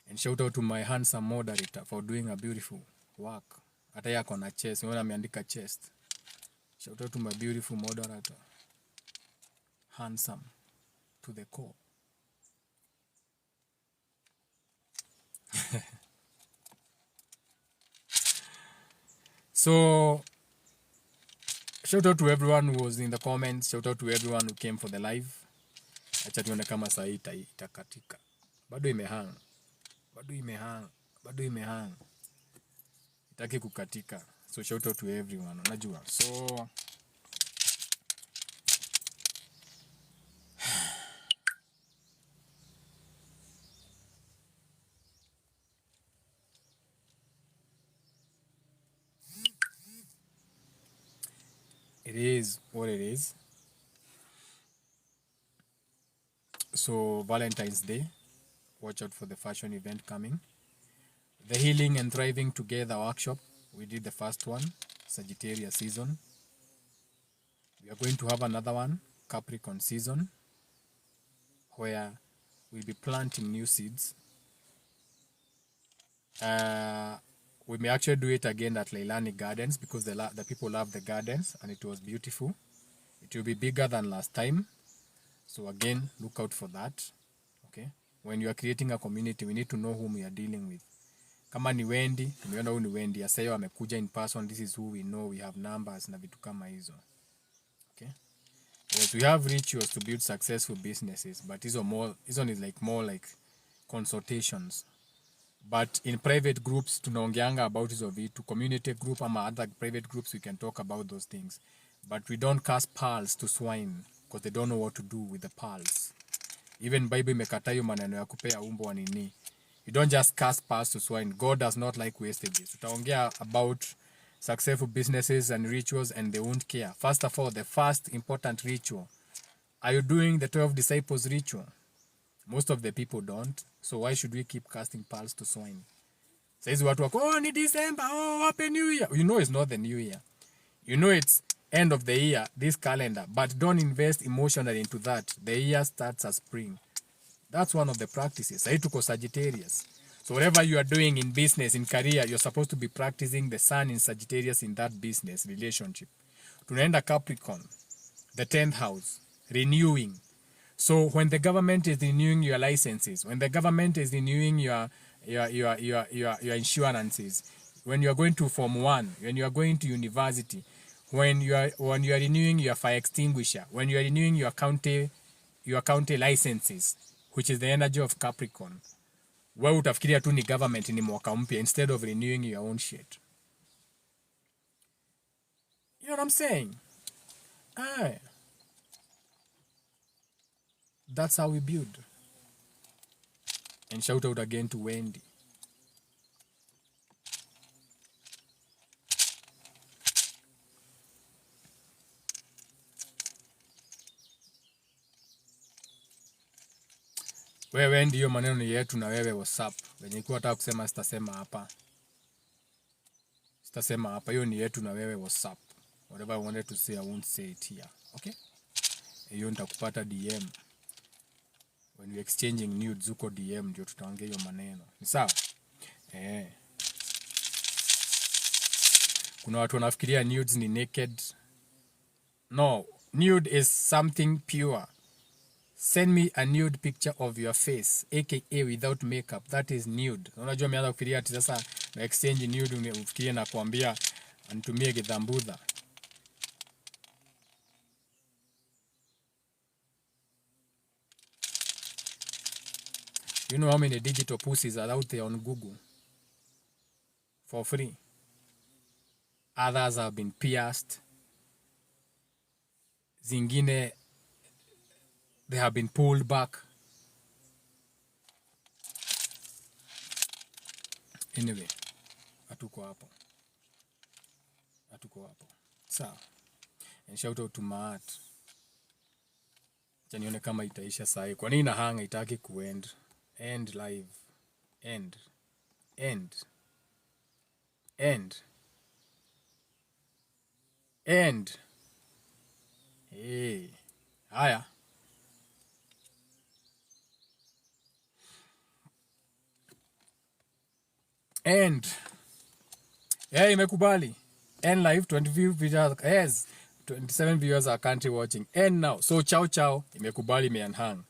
Speaker 1: And shout out to my handsome moderator for doing a beautiful work. Hata yako na chest. Unaona ameandika chest. Shout out to my beautiful moderator. Handsome to the core. So, shout out to everyone who was in the comments. Shout out to everyone who came for the live. Acha tuone kama saa hii itakatika. Bado imehang. Itaki kukatika. So shout out to everyone. Unajua. So it is what it is. So Valentine's Day. Watch out for the fashion event coming. The Healing and Thriving Together workshop. We did the first one, Sagittarius season. We are going to have another one, Capricorn season, where we'll be planting new seeds. We may actually do it again at Leilani Gardens because the people love the gardens and it was beautiful. It will be bigger than last time. So again, look out for that. Okay. When you are creating a community, we need to know whom we are dealing with. Kama ni Wendy, tumeona huyu ni Wendy. Asayo amekuja in person. This is who we know. We have numbers na vitu kama hizo. Okay. Yes, we have rituals to build successful businesses, but hizo is like more like consultations. But in private groups, tunaongeanga about hizo vitu. Community group ama other private groups, we can talk about those things. But we don't cast pearls to swine because they don't know what to do with the pearls. Even Bible imekataa hiyo maneno ya kupea umbo wa nini. You don't just cast pearls to swine. God does not like wastages. Tutaongea about successful businesses and rituals and they won't care. First of all, the first important ritual. Are you doing the 12 disciples ritual? Most of the people don't. So why should we keep casting pearls to swine? Says watu wako, oh, ni December, oh, happy new year. You know it's not the new year. You know it's end of the year, this calendar. But don't invest emotionally into that. The year starts as spring. That's one of the practices. Sahi tuko Sagittarius. So whatever you are doing in business, in career, you're supposed to be practicing the sun in Sagittarius in that business relationship. Tunaenda Capricorn, the 10th house, renewing. So when the government is renewing your licenses, when the government is renewing your insurances, when you are going to Form 1, when you are going to university, when you are renewing your fire extinguisher, when you are renewing your county licenses, which is the energy of Capricorn, wewe utafikiria tu ni government ni mwaka mpya instead of renewing your own shit. You know what I'm saying? That's how we build. And shout out again to Wendy. Wewe ndio maneno ni yetu na wewe WhatsApp. Wenye nilikuwa nataka kusema sitasema hapa. Hiyo ni yetu na wewe WhatsApp. Whatever I wanted to say, I won't say it here. Okay? Hiyo nitakupata DM. When we exchanging nudes uko DM ndio tutaongea hiyo maneno. Ni sawa? Kuna watu wanafikiria nudes ni naked. No, nude is something pure. Send me a nude picture of your face, aka without makeup. That is nude. Unajua umeanza kufikiria ati sasa na exchange nude ufikirie na kuambia anitumie githambudha. You know how many digital pussies are out there on Google for free? Others have been pierced. Zingine, they have been pulled back. Anyway, hatuko hapo. Sawa. And shout out to Maat. Acha nione kama itaisha saa. Kwa nini hanga itaki kuend? End live. End. Hey. Haya. Imekubali. End live 20 viewers. Yes. 27 viewers are currently watching. End now. So ciao ciao. Imekubali, me and hang.